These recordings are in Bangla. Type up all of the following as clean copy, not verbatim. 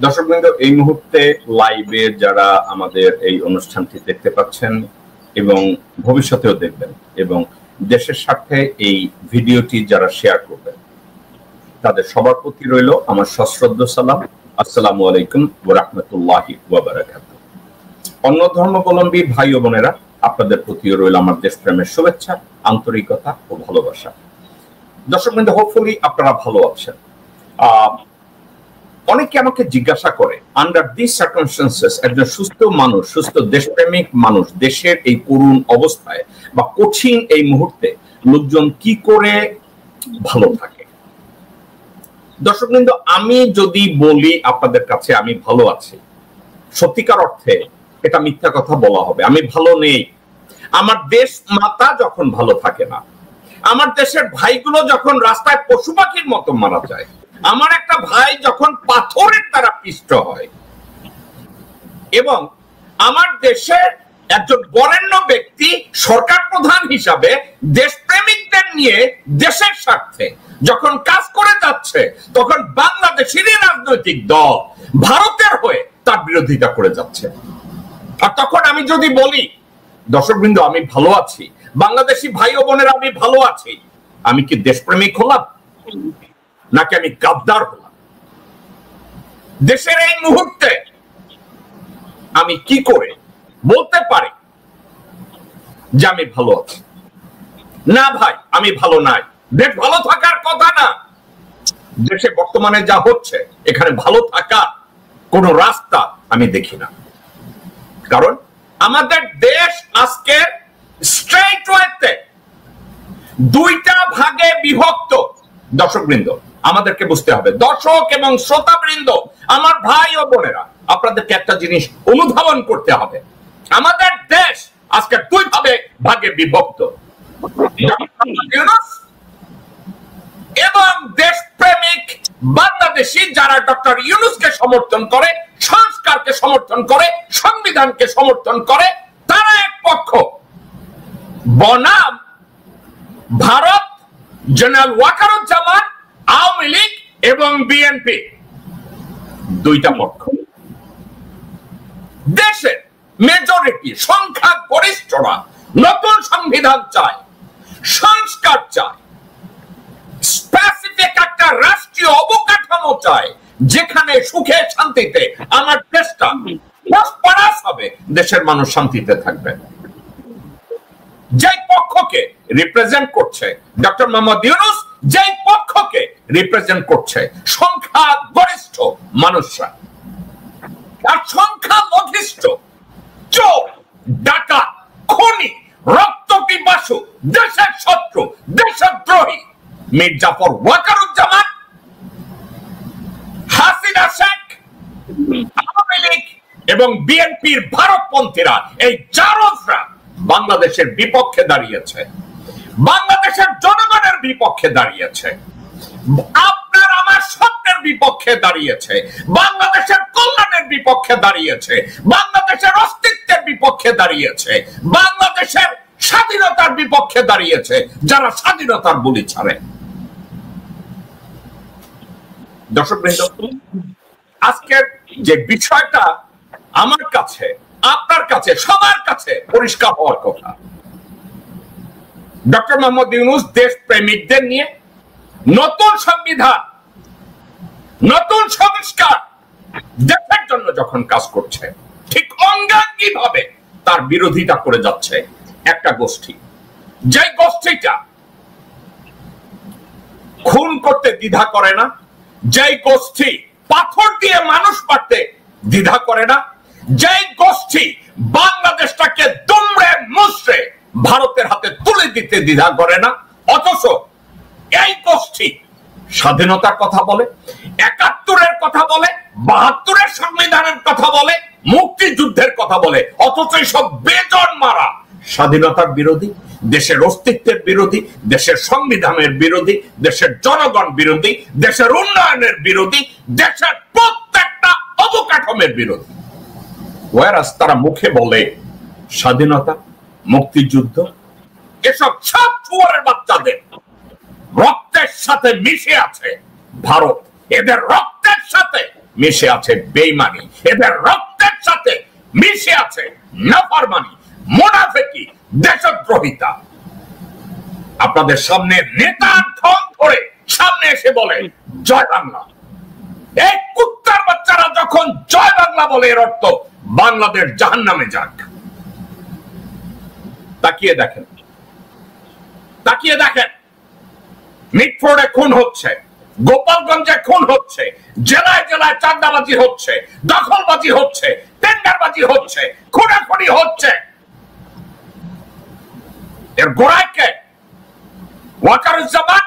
দর্শকবৃন্দ, এই মুহূর্তে লাইভে যারা আমাদের এই অনুষ্ঠানটি দেখতে পাচ্ছেন এবং ভবিষ্যতেও দেখবেন এবং দেশের স্বার্থে এই ভিডিওটি যারা শেয়ার করবেন, তাদের সবার প্রতি রইল আমার সশ্রদ্ধ সালাম। আসসালামু আলাইকুম ওয়া রাহমাতুল্লাহি ওয়া বারাকাতুহু। অন্য ধর্মাবলম্বী ভাই ও বোনেরা, আপনাদের প্রতিও রইল আমার দেশপ্রেমের শুভেচ্ছা, আন্তরিকতা ও ভালোবাসা। দর্শকবৃন্দ, হোপফুলি আপনারা ভালো আছেন। অনেকে আমাকে জিজ্ঞাসা করে, আন্ডার দিস সার্কামস্টেন্সেস একজন সুস্থ মানুষ, সুস্থ দেশপ্রেমিক মানুষ দেশের এই করুণ অবস্থায় বা কঠিন এই মুহূর্তে লোকজন কি করে ভালো থাকে। দর্শকবৃন্দ, আমি যদি বলি আপনাদের কাছে আমি ভালো আছি, সত্যিকার অর্থে এটা মিথ্যা কথা বলা হবে। আমি ভালো নেই। আমার দেশ মাতা যখন ভালো থাকে না, আমার দেশের ভাইগুলো যখন রাস্তায় পশু পাখির মতো মারা যায়, আমার একটা ভাই যখন পাথরের দ্বারা পিষ্ট হয়, এবং আমার দেশের একজন বরেণ্য ব্যক্তি সরকার প্রধান হিসাবে দেশপ্রেমিকদের নিয়ে দেশের স্বার্থে যখন কাজ করে যাচ্ছে, তখন বাংলাদেশেরই রাজনৈতিক দল ভারতের হয়ে তার বিরোধিতা করে যাচ্ছে। আর তখন আমি যদি বলি, দর্শকবৃন্দ আমি ভালো আছি, বাংলাদেশি ভাই ও বোনেরা আমি ভালো আছি, আমি কি দেশপ্রেমিক হলাম নাকি আমি গাদ্দার হলাম? দেশের এই মুহূর্তে আমি কি করে বলতে পারি যে আমি ভালো আছি? না ভাই, আমি ভালো নাই। দেশ ভালো থাকার কথা না। দেশে বর্তমানে যা হচ্ছে, এখানে ভালো থাকার কোন রাস্তা আমি দেখি না। কারণ আমাদের দেশ আজকে স্ট্রেট ওয়েতে দুইটা ভাগে বিভক্ত। দর্শকবৃন্দ, আমাদেরকে বুঝতে হবে, দর্শক এবং শ্রোতাবৃন্দ, আমার ভাই ও বোনেরা, আপনাদেরকে একটা জিনিস অনুধাবন করতে হবে। আমাদের দেশ আজকে দুই ভাগে বিভক্ত, এবং দেশপ্রেমিক বাংলাদেশি যারা ডক্টর ইউনূসকে সমর্থন করে, সংস্কারকে সমর্থন করে, সংবিধানকে সমর্থন করে, তারা এক পক্ষ। বনাম ভারত, জেনারেল ওয়াকারুজ্জামান, আওয়ামী লীগ এবং বিএনপি, দুইটা পক্ষ। দেশের মেজরিটি, সংখ্যা গরিষ্ঠরা নতুন সংবিধান চায়, সংস্কার চায়, স্পেসিফিক একটা রাষ্ট্রীয় অবকাঠামো চায়, যেখানে সুখে শান্তিতে আমার দেশটা প্রসপারাস হবে, দেশের মানুষ শান্তিতে থাকবে। যে পক্ষকে রিপ্রেজেন্ট করছে ডক্টর মোহাম্মদ ইউনূস, যে পক্ষকে রিপ্রেজেন্ট করছে সংখ্যা গরিষ্ঠ মানুষরা, আর সংখ্যা লঘিষ্ঠ চোর, ডাকাত, খুনি, রক্ত পিপাসু, দেশের শত্রু, দেশদ্রোহী মির্জাফর ওয়াকারুজ্জামান, হাসিনা শেখ, আওয়ামী লীগ এবং বিএনপির ভারতপন্থীরা, এই জারজরা বাংলাদেশের বিপক্ষে দাঁড়িয়েছে, বাংলাদেশের জনগণের বিপক্ষে দাঁড়িয়েছে, আপনার আমার স্বপ্নের বিপক্ষে দাঁড়িয়েছে, বাংলাদেশের কল্যাণের বিপক্ষে দাঁড়িয়েছে, বাংলাদেশের অস্তিত্বের বিপক্ষে দাঁড়িয়েছে, বাংলাদেশের স্বাধীনতার বিপক্ষে দাঁড়িয়েছে, যারা স্বাধীনতার বলি ছাড়ে। দর্শকবৃন্দ, আজকের যে বিষয়টা আমার কাছে, আপনার কাছে, সবার কাছে পরিষ্কার হওয়ার কথা, ডক্টর মোহাম্মদ ইউনূস দেশপ্রেমিকদের নিয়ে নতুন সংবিধান, নতুন সংস্কার দেশের জন্য যখন কাজ করছে, ঠিক অঙ্গাঙ্গী ভাবে তার বিরোধিতা করে যাচ্ছে একটা গোষ্ঠী, যে গোষ্ঠীটা খুন করতে দ্বিধা করে না, যে গোষ্ঠী পাথর দিয়ে মানুষ মারতে দ্বিধা করে না, যে গোষ্ঠী বাংলাদেশটাকে দুমড়ে মুচড়ে ভারতের হাতে তুলে দিতে দ্বিধা করে না, অথচ এই গোষ্ঠী স্বাধীনতার কথা বলে, ৭১-এর কথা বলে, ৭২-এর সংবিধানের কথা বলে, মুক্তিযুদ্ধের কথা বলে, অথচ সব বেজন মারা স্বাধীনতার বিরোধী, দেশের অস্তিত্বের বিরোধী, দেশের সংবিধানের বিরোধী, দেশের জনগণ বিরোধী, দেশের উন্নয়নের বিরোধী, দেশের প্রত্যেকটা অবকাঠামোর বিরোধী। ওয়ারাস তারা মুখে বলে স্বাধীনতা, মুক্তিযুদ্ধ, এসব সব চুয়ারের বাচ্চাদের রক্তের সাথে মিশে আছে ভারত। এদের রক্তের সাথে মিশে আছে বেঈমানি, এদের রক্তের সাথে মিশে আছে নাফরমানি, মুনাফিকি, দেশদ্রোহিতা। আপনাদের সামনে নেতার ঠং ধরে সামনে এসে বলে জয় বাংলা। এই কুত্তার বাচ্চারা যখন জয় বাংলা বলে, এর অর্থ বাংলাদেশ জাহান্নামে যাক। তাকিয়ে দেখেন, তাকিয়ে দেখেন, মিটফোর্ডে খুন হচ্ছে, গোপালগঞ্জে খুন হচ্ছে, জেলায় জেলায় চাঁদাবাজি হচ্ছে, দখলবাজি হচ্ছে, টেন্ডারবাজি হচ্ছে, খুনাখুনি হচ্ছে। এর গোড়ায় কে? ওয়াকারুজ্জামান,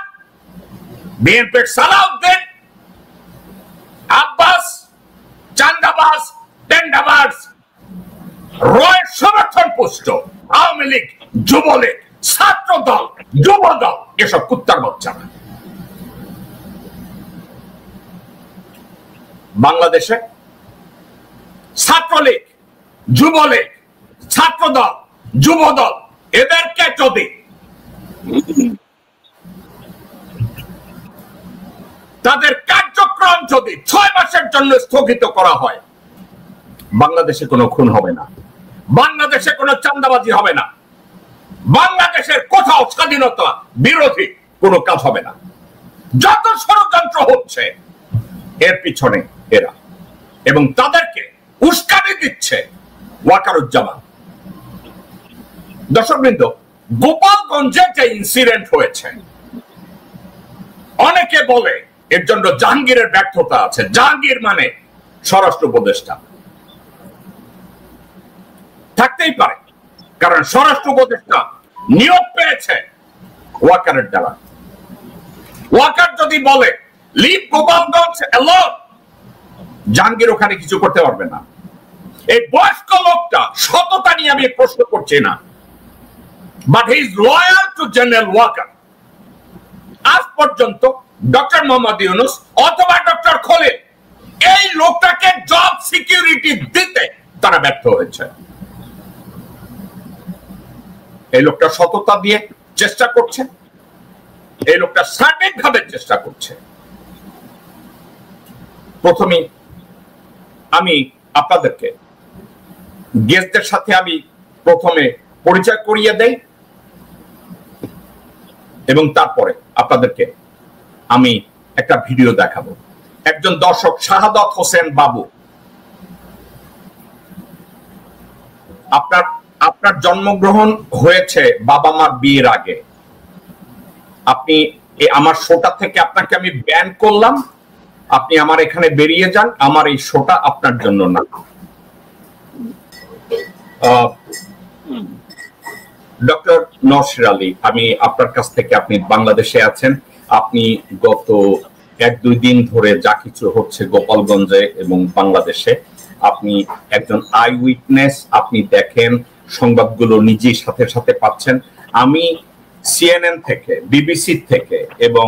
বিএনপির সালাউদ্দিন, আব্বাস, চাঁদাবাজ, টেন্ডারবাজ, রয়ের সমর্থন পুষ্ট আওয়ামী লীগ, যুবলীগ, ছাত্র দল, যুব দল, এসব কুত্তার বাচ্চা। বাংলাদেশে ছাত্রলীগ, যুবলীগ, ছাত্র দল, যুব দল, এদেরকে যদি তাদের কার্যক্রম যদি 6 মাসের জন্য স্থগিত করা হয়, বাংলাদেশে কোনো খুন হবে না, বাংলাদেশে কোনো চাঁদাবাজি হবে না, বাংলাদেশের কোথাও স্বাধীনতা বিরোধী কোনো কাজ হবে না। যত ষড়যন্ত্র হচ্ছে এর পিছনে এরা, এবং তাদেরকে উস্কানি দিচ্ছে ওয়াকারুজ্জামান। দর্শকবৃন্দ, গোপালগঞ্জে যে ইনসিডেন্ট হয়েছে, অনেকে বলে এর জন্য জাহাঙ্গীরের ব্যর্থতা আছে। জাহাঙ্গীর মানে স্বরাষ্ট্র উপদেষ্টা থাকতেই পারে, কারণ স্বরাষ্ট্র উপদেষ্টা নিয়োগ পেয়েছে ওয়াকারের দ্বারা। ওয়াকার যদি বলে লিভ গোপালগঞ্জ অ্যালোন, জাহাঙ্গীর ওখানে কিছু করতে পারবে না। এই বয়স্ক লোকটা সততা নিয়ে আমি প্রশ্ন করছি না, but he is loyal to general Waker. আজ পর্যন্ত ডক্টর মোহাম্মদ ইউনূস অথবা ডক্টর খলিল এই লোকটাকে জব সিকিউরিটি দিতে তারা ব্যর্থ হয়েছে। এই লোকটা সততা দিয়ে চেষ্টা করছে, এই লোকটা সঠিকভাবে চেষ্টা করছে। প্রথমে আমি আপনাদেরকে গেস্টদের সাথে আমি প্রথমে পরিচয় করিয়ে দেই, এবং তারপরে আপনাদেরকে আমি একটা ভিডিও দেখাবো। একজন দর্শক শাহাদত হোসেন বাবু, আপনার জন্মগ্রহণ হয়েছে বাবা মার বিয়ের আগে। আপনি আমার শোটা থেকে আপনাকে আমি ব্যান করলাম, আপনি আমার এখানে বেরিয়ে যান, আমার এই শোটা আপনার জন্য না। ডক্টর নওশির আলী, আমি আপনার কাছ থেকে, আপনি বাংলাদেশে আছেন, আপনি গত 1-2 দিন ধরে যা কিছু হচ্ছে গোপালগঞ্জে এবং বাংলাদেশে, আপনি একজন আই উইটনেস, আপনি দেখেন সংবাদগুলো নিজেই সাথে সাথে পাচ্ছেন। আমি সিএনএন থেকে, বিবিসি থেকে এবং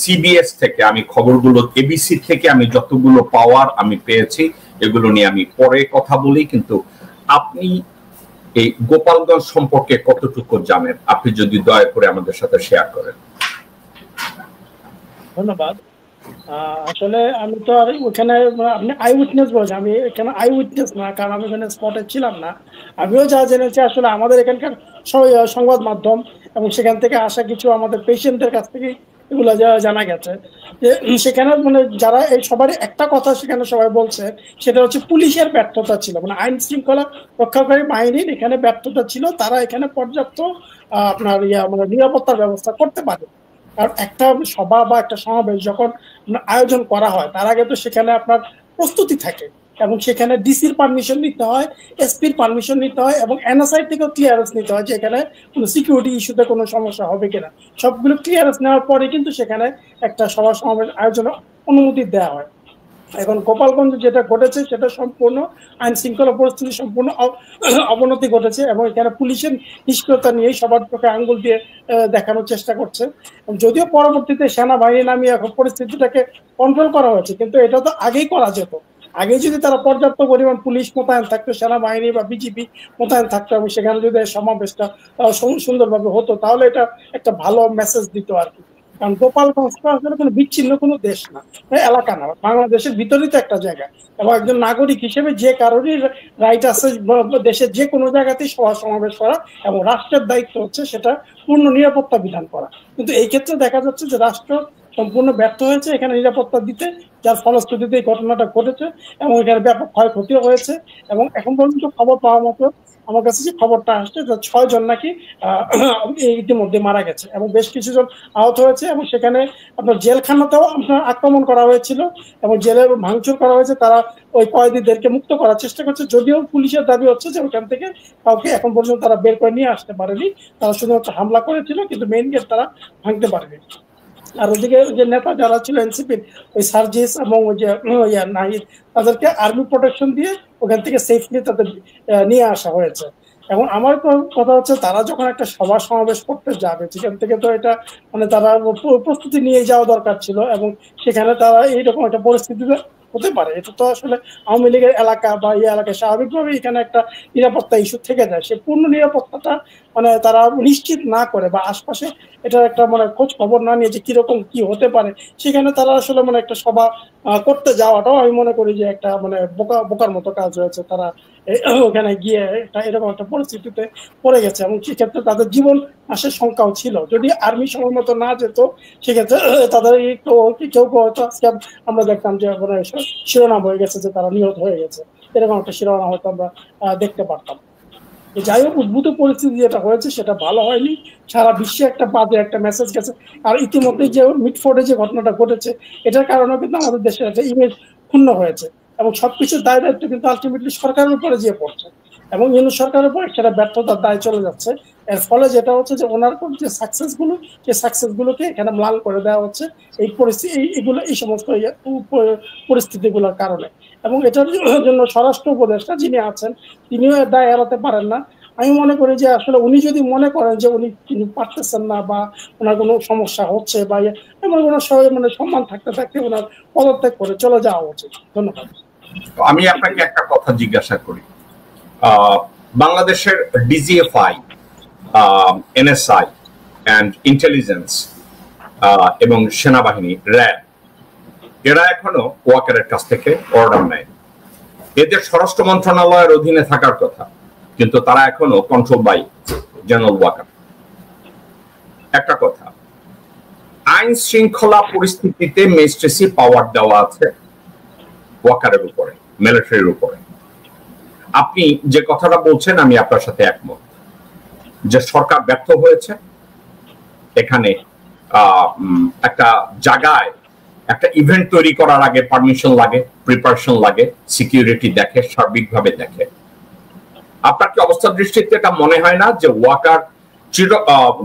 সিবিএস থেকে আমি খবরগুলো, এবিসি থেকে আমি যতগুলো পাওয়ার আমি পেয়েছি, এগুলো নিয়ে আমি পরে কথা বলি। কিন্তু আপনি এই গোপালগঞ্জ সম্পর্কে কতটুকু জানেন, আপনি যদি দয়া করে আমাদের সাথে শেয়ার করেন। ধন্যবাদ। আসলে আমি তো আর ওখানে, আপনি আই উইটনেস বলছেন, আমি এখানে আই উইটনেস না, কারণ আমি ওখানে স্পটে ছিলাম না। আমিও যা জেনেছি আসলে আমাদের এখানকার সংবাদ মাধ্যম এবং সেখান থেকে আসা কিছু আমাদের পেশেন্টদের কাছ থেকে এগুলো জানা গেছে যে সেখানে মানে যারা এই সবারই একটা কথা সেখানে সবাই বলছে, সেটা হচ্ছে পুলিশের ব্যর্থতা ছিল, মানে আইন শৃঙ্খলা রক্ষাকারী বাহিনীর এখানে ব্যর্থতা ছিল। তারা এখানে পর্যাপ্ত আপনার মানে নিরাপত্তার ব্যবস্থা করতে পারে। কারণ একটা সভা বা একটা সমাবেশ যখন আয়োজন করা হয়, তার আগে তো সেখানে আপনার প্রস্তুতি থাকে, এবং সেখানে ডিসির পারমিশন নিতে হয়, এসপির পারমিশন নিতে হয়, এবং এনএসআই থেকেও ক্লিয়ারেন্স নিতে হয় যে এখানে কোনো সিকিউরিটি ইস্যুতে কোনো সমস্যা হবে কিনা। সবগুলো ক্লিয়ারেন্স নেওয়ার পরে কিন্তু সেখানে একটা সভা সমাবেশ আয়োজনের অনুমতি দেওয়া হয়। এখন গোপালগঞ্জে যেটা ঘটেছে সেটা সম্পূর্ণ আইন শৃঙ্খলা পরিস্থিতি সম্পূর্ণ অবনতি ঘটেছে, এবং এখানে পুলিশের নিষ্ক্রিয়তা নিয়েই সবার চোখে আঙ্গুল দিয়ে দেখানোর চেষ্টা করছে। যদিও পরবর্তীতে সেনাবাহিনী নামিয়ে এখন পরিস্থিতিটাকে কন্ট্রোল করা হয়েছে, কিন্তু এটা তো আগেই করা যেত। আগে যদি তারা পর্যাপ্ত পরিমাণ পুলিশ মোতায়েন থাকতো, সেনাবাহিনী বা বিজিবি মোতায়েন থাকতো, এবং সেখানে যদি সমাবেশটা সুন্দরভাবে হতো, তাহলে এটা একটা ভালো মেসেজ দিত আর কি। কারণ গোপালগঞ্জ আসলে কোনো বিচ্ছিন্ন কোনো দেশ না, এলাকা না, বাংলাদেশের ভিতরেই তো একটা জায়গা, এবং একজন নাগরিক হিসেবে যে কারোরই রাইট আছে দেশের যে কোনো জায়গাতেই সভা সমাবেশ করা, এবং রাষ্ট্রের দায়িত্ব হচ্ছে সেটা পূর্ণ নিরাপত্তা বিধান করা। কিন্তু এই ক্ষেত্রে দেখা যাচ্ছে যে রাষ্ট্র সম্পূর্ণ ব্যর্থ হয়েছে এখানে নিরাপত্তা দিতে, যার ফলশ্রুতিতে এই ঘটনাটা ঘটেছে এবং এখানে ব্যাপক ক্ষয়ক্ষতিও হয়েছে। এবং এখন পর্যন্ত খবর পাওয়া মতো আমার কাছে যে খবরটা আসছে যে 6 জন নাকি ইতিমধ্যে মারা গেছে এবং বেশ কিছু জন আহত হয়েছে, এবং সেখানে আপনার জেলখানাতেও আপনার আক্রমণ করা হয়েছিল এবং জেলে ভাঙচুর করা হয়েছে। তারা ওই কয়েদিদেরকে মুক্ত করার চেষ্টা করছে, যদিও পুলিশের দাবি হচ্ছে যে ওখান থেকে কাউকে এখন পর্যন্ত তারা বের করে নিয়ে আসতে পারেনি, তারা শুধুমাত্র হামলা করেছিল কিন্তু মেইন গেট তারা ভাঙতে পারেনি। আর ওদিকে যে নেতা যারা ছিল এনসিপির, ওই সার্জিস এবং ওই যে নাহিদ, তাদেরকে আর্মি প্রোটেকশন দিয়ে ওখান থেকে সেফলি তাদের নিয়ে আসা হয়েছে। এবং আমার কথা হচ্ছে তারা যখন একটা সভা সমাবেশ করতে যাবে সেখান থেকে তো এটা মানে তারা প্রস্তুতি নিয়ে যাওয়া দরকার ছিল, এবং সেখানে তারা এইরকম একটা পরিস্থিতিতে হতে পারে। এটা তো আসলে আওয়ামী লীগের এলাকা বা এই এলাকায় স্বাভাবিকভাবে এখানে একটা নিরাপত্তা ইস্যু থেকে যায়, সে পূর্ণ নিরাপত্তাটা মানে তারা নিশ্চিত না করে বা আশপাশে এটার একটা মানে খোঁজ খবর না নিয়ে যে কিরকম কি হতে পারে, সেখানে তারা আসলে মানে একটা সভা করতে যাওয়াটাও আমি মনে করি যে একটা মানে বোকার মতো কাজ হয়েছে। তারা ওখানে গিয়ে এরকম একটা পরিস্থিতিতে পড়ে গেছে, এবং সেক্ষেত্রে তাদের জীবন নাশের সংখ্যাও ছিল। যদি আর্মি সময় মতো না যেত সেক্ষেত্রে তাদের কেউ হয়তো আজকে আমরা দেখতাম যে শিরোনাম হয়ে গেছে যে তারা নিহত হয়ে গেছে, এরকম একটা শিরোনাম হয়তো আমরা দেখতে পারতাম। যাই হোক, উদ্ভূত পরিস্থিতি যেটা হয়েছে সেটা ভালো হয়নি, সারা বিশ্বে একটা বাজে একটা মেসেজ গেছে। আর ইতিমধ্যে যে মিটফোর্ডে যে ঘটনাটা ঘটেছে এটার কারণেও কিন্তু আমাদের দেশের একটা ইমেজ ক্ষুণ্ণ হয়েছে, এবং সবকিছুর দায় দায়িত্ব কিন্তু আলটিমেটলি সরকারের উপরে যেয়ে পড়ছে, এবং ইউনুস সরকারের উপর সেটা ব্যর্থতার দায় চলে যাচ্ছে। এর ফলে যেটা হচ্ছে যে ওনার যে সাকসেসগুলো, সেই সাকসেসগুলোকে এখানে ম্লান করে দেওয়া হচ্ছে এই পরিস্থিতি এই সমস্ত পরিস্থিতিগুলোর কারণে। এবং এটার জন্য স্বরাষ্ট্র উপদেষ্টা যিনি আছেন তিনিও এর দায় এড়াতে পারেন না। আমি মনে করি যে আসলে উনি যদি মনে করেন যে তিনি পারতেছেন না বা ওনার কোনো সমস্যা হচ্ছে বা এমন কোনো মানে সম্মান থাকতে থাকতে ওনার পদত্যাগ করে চলে যাওয়া উচিত। ধন্যবাদ। আমি আপনাকে একটা কথা জিজ্ঞাসা করি, বাংলাদেশের ডিজিএফআই, এনএসআই এন্ড ইন্টেলিজেন্স এবং সেনাবাহিনী, র্যাব, এরা এখনো ওয়াকারের কাছ থেকে অর্ডার নেয়। এদের স্বরাষ্ট্র মন্ত্রণালয়ের অধীনে থাকার কথা, কিন্তু তারা এখনো কন্ট্রোল বাই জেনারেল ওয়াকার। একটা কথা, আইন শৃঙ্খলা পরিস্থিতিতে ম্যাজিস্ট্রেসি পাওয়ার দেওয়া আছে ওয়াকারের উপরে, মিলিটারির উপরে। আপনি যে কথাটা বলছেন আমি আপনার সাথে একমত যে সরকার ব্যর্থ হয়েছে। এখানে একটা জায়গায় একটা ইভেন্ট তৈরি করার আগে পারমিশন লাগে, প্রিপারেশন লাগে, সিকিউরিটি দেখে, সার্বিকভাবে দেখে। আপনার কি অবস্থার দৃষ্টিতে এটা মনে হয় না যে ওয়াকার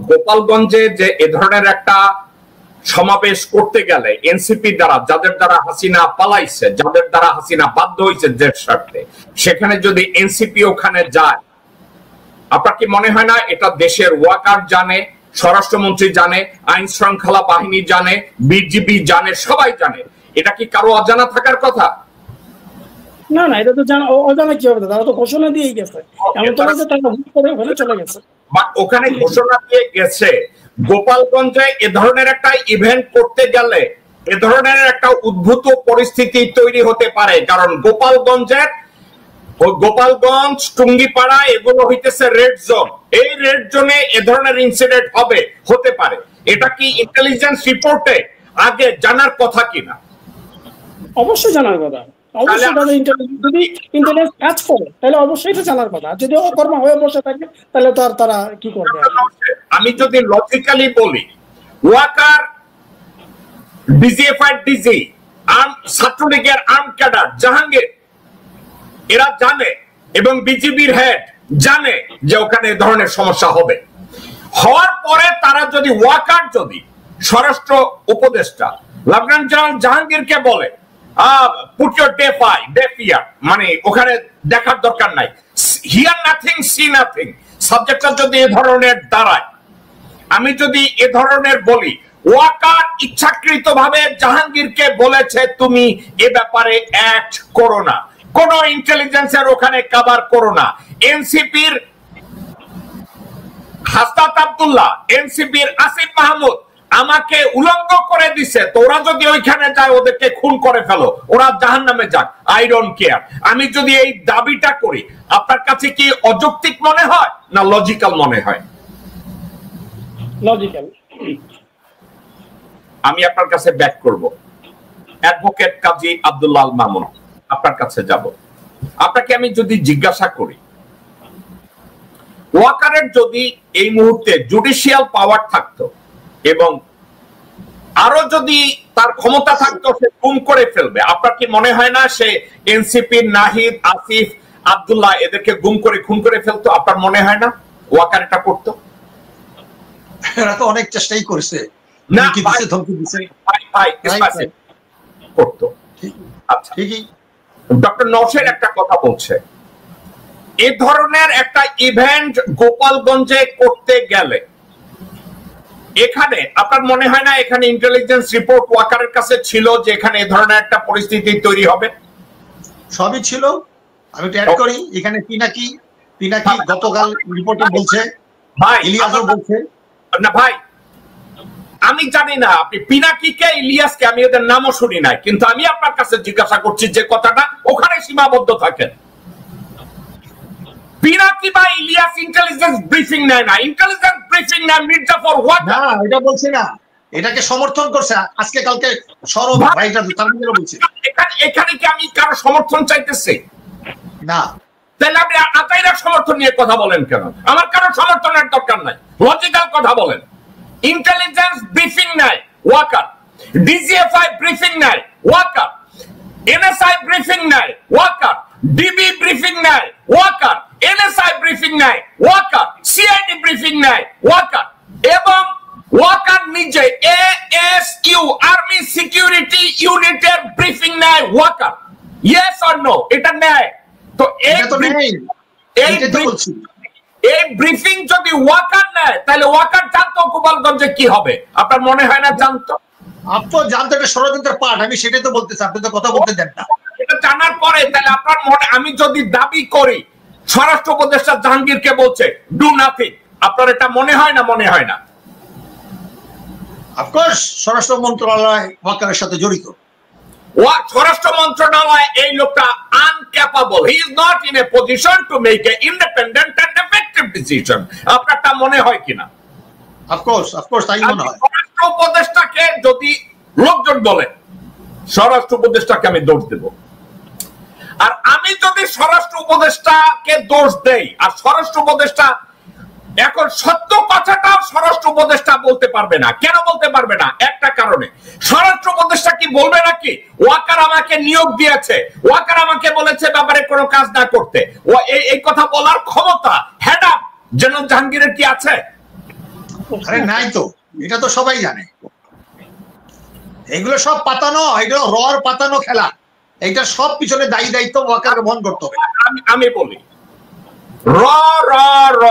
গোপালগঞ্জে যে এ ধরনের একটা সমাবেশ করতে গেলে এনসিপি দ্বারা, যাদের দ্বারা হাসিনা পালাইছে, যাদের দ্বারা হাসিনা বাধ্য হয়েছে দেশ ছাড়তে, সেখানে যদি এনসিপি ওখানে যায়, আপনার কি মনে হয় না এটা দেশের ওয়াকার জানে, স্বরাষ্ট্রমন্ত্রী জানে, আইন শৃঙ্খলা বাহিনী জানে, বিজিবি জানে, সবাই জানে? এটা কি কারো অজানা থাকার কথা? না না, এটা তো অজানা কি হবে, তারা তো ঘোষণা দিয়ে গেছে, এমন তো না যে তারা ভুল করে ওখানে চলে গেছে। ওখানে ঘোষণা দিয়ে গেছে। গোপালগঞ্জে এ ধরনের একটা ইভেন্ট করতে গেলে এ ধরনের একটা উদ্ভূত পরিস্থিতি তৈরি হতে পারে, কারণ গোপালগঞ্জ, টুঙ্গিপাড়া এগুলো হইতেছে রেড জোন। এই রেড জোনে এ ধরনের ইনসিডেন্ট হতে পারে। এটা কি ইন্টেলিজেন্স রিপোর্টে আগে জানার কথা কিনা? অবশ্যই জানার কথা, অবশ্যই যদি ইন্টেলিজেন্স কাজ করে তাহলে অবশ্যই এটা জানার কথা। যদি অকর্ম হয়ে বসে থাকে তাহলে তো আর তারা কি করবে? আমি যদি লজিক্যালি বলি, ওয়াকার, ডিজিএফআই, ডিজি, ছাত্রলীগের আর্ম ক্যাডার জাহাঙ্গীর, এরা জানে এবং বিজিবির হেড জানে যে ওখানে এ ধরনের সমস্যা হবে। হওয়ার পরে তারা যদি ওয়াকার, যদি স্বরাষ্ট্র উপদেষ্টা লেফটেন্যান্ট জেনারেল জাহাঙ্গীরকে বলে পুট ইউর ডেফ ইয়ার, মানে ওখানে দেখার দরকার নাই, হিয়ার নাথিং সি নাথিং, সাবজেক্টটা যদি এ ধরনের দাঁড়ায়, আমি যদি এ ধরনের বলি, ওয়াকার ইচ্ছাকৃতভাবে জাহাঙ্গীরকে বলেছে তুমি এ ব্যাপারে অ্যাক্ট করো না, কোন ইন্টেলিজেন্সের ওখানে কভার করো না। এনসিপির হাসনাত আব্দুল্লাহ, এনসিপির আসিফ মাহমুদ আমাকে উলঙ্গ করে দিছে, তো ওরা যদি ওইখানে যায় ওদেরকে খুন করে ফেলো, ওরা জাহান্নামে যাক, আই ডোন্ট কেয়ার। আমি যদি এই দাবিটা করি, আপনার কাছে কি অযৌক্তিক মনে হয় না লজিক্যাল মনে হয়? লজিক্যাল। আমি আপনার কাছে ব্যাক করব, অ্যাডভোকেট কাজী আব্দুল্লাহ আল মামুন, আপনার কাছে যাব। আপনাকে আমি যদি জিজ্ঞাসা করি, ওয়াকারের যদি এই মুহূর্তে জুডিশিয়াল পাওয়ার থাকতো এবং আরো যদি তার ক্ষমতা থাকতো, সে গুম করে ফেলবে, আপনার কি মনে হয় না সে এনসিপি নাহিদ, আসিফ, আব্দুল্লাহ এদেরকে গুম করে খুন করে ফেলতো? আপনার মনে হয় না ওয়াকার এটা করতো? এরা তো অনেক চেষ্টাই করেছে, না কি দিছে, ধমকি দিছে, ভাই করতো। আচ্ছা, ডক্টর নওশের একটা কথা বলছে, এই ধরনের একটা ইভেন্ট গোপালগঞ্জে করতে গেলে এখানে আপনার মনে হয় না এখানে ইন্টেলিজেন্স রিপোর্ট ওয়াকারের কাছে ছিল যে এখানে এই ধরনের একটা পরিস্থিতি তৈরি হবে? সবই ছিল। আমি একটু অ্যাড করি, এখানে পিনাকি গতকাল রিপোর্টে বলছে, ভাই ইলিয়াসও বলছে। না ভাই, আমি জানি না আপনি পিনাকিকে, ইলিয়াসকে, আমি এদের নামও শুনি নাই, কিন্তু আমি আপনার কাছে জিজ্ঞাসা করছি যে কথাটা ওখানে সীমাবদ্ধ থাকেন। পিনাকি বা ইলিয়াস ইন্টেলিজেন্স ব্রিফিং নেয় না, ইন্টেলিজেন্স ব্রিফিং নেয় মির্জা ফর হোয়াট? না, এটা বলছি না, এটাকে সমর্থন করছে আজকে কালকে সরব ভাইটা তারা বলছে। এখানে কি আমি কারো সমর্থন চাইতেছি? না। তাহলে আপনি আতাইরা সমর্থন নিয়ে কথা বলেন কেন? আমার কারো সমর্থনের দরকার নাই, লজিক্যাল কথা বলেন। ইন্টেলিজেন্স ব্রিফিং নেয় ওয়াকার, ডিজিএফআই ব্রিফিং নেয় ওয়াকার, এনএসআই ব্রিফিং নেয় ওয়াকার, ডিবি ব্রিফিং নেয় ওয়াকার, এনএসআই ব্রিফিং নেয় ওয়াকার, সিআইডি ব্রিফিং নেয় ওয়াকার, এবং ওয়াকার নিজে এএসইউ আর্মি সিকিউরিটি ইউনিটের ব্রিফিং নেয় ওয়াকার। Yes or no? এটা নেয় তো? এই ব্রিফিং যদি ওয়াকার নেয় তাহলে ওয়াকার জানতো গোপালগঞ্জে কি হবে? আপনার মনে হয় না জানতো? আপনি জানতো এটা ষড়যন্ত্রের পার্ট, আমি সেটাই তো বলতেছি, আপনি তো কথা বলতে দেন না। এটা জানার পরে তাহলে আপনার মনে, আমি যদি দাবি করি স্বরাষ্ট্র উপদেষ্টা জাহাঙ্গীরকে বলছে ডু নাথিং, আপনার এটা মনে হয় না? মনে হয় না? অফকোর্স স্বরাষ্ট্র মন্ত্রণালয় ওয়াকারের সাথে জড়িত। স্বরাষ্ট্র মন্ত্রণালয় এই লোকটা uncapable, he is not in a position to make a independent and effective decision. আপনারটা মনে হয় কিনা? অফকোর্স তাই মনে হয়। স্বরাষ্ট্র উপদেষ্টাকে যদি লোকজন বলে, স্বরাষ্ট্র উপদেষ্টাকে আমি দোষ দেব। আর আমি যদি স্বরাষ্ট্র উপদেষ্টাকে দোষ দেই, আর স্বরাষ্ট্র উপদেষ্টা এখন সত্য কথাটাও স্বরাষ্ট্র উপদেষ্টা বলতে পারবে না। কেন বলতে পারবে না? একটা কারণে, স্বরাষ্ট্র উপদেষ্টা কি বলবে নাকি ওয়াকার আমাকে নিয়োগ দিয়েছে, ওয়াকার আমাকে বলেছে ব্যাপারে কোনো কাজ না করতে? ও এই কথা বলার ক্ষমতা হেড আপ জেনারেল জাহাঙ্গীরের কি আছে? আরে নাই তো, এটা তো সবাই জানে। এগুলো সব পাতানো, এগুলো রর পাতানো খেলা, এইটা সব পিছনে দায়ী দায়িত্ব ওয়াকারকে বহন করতে হবে। আমি বলি র র র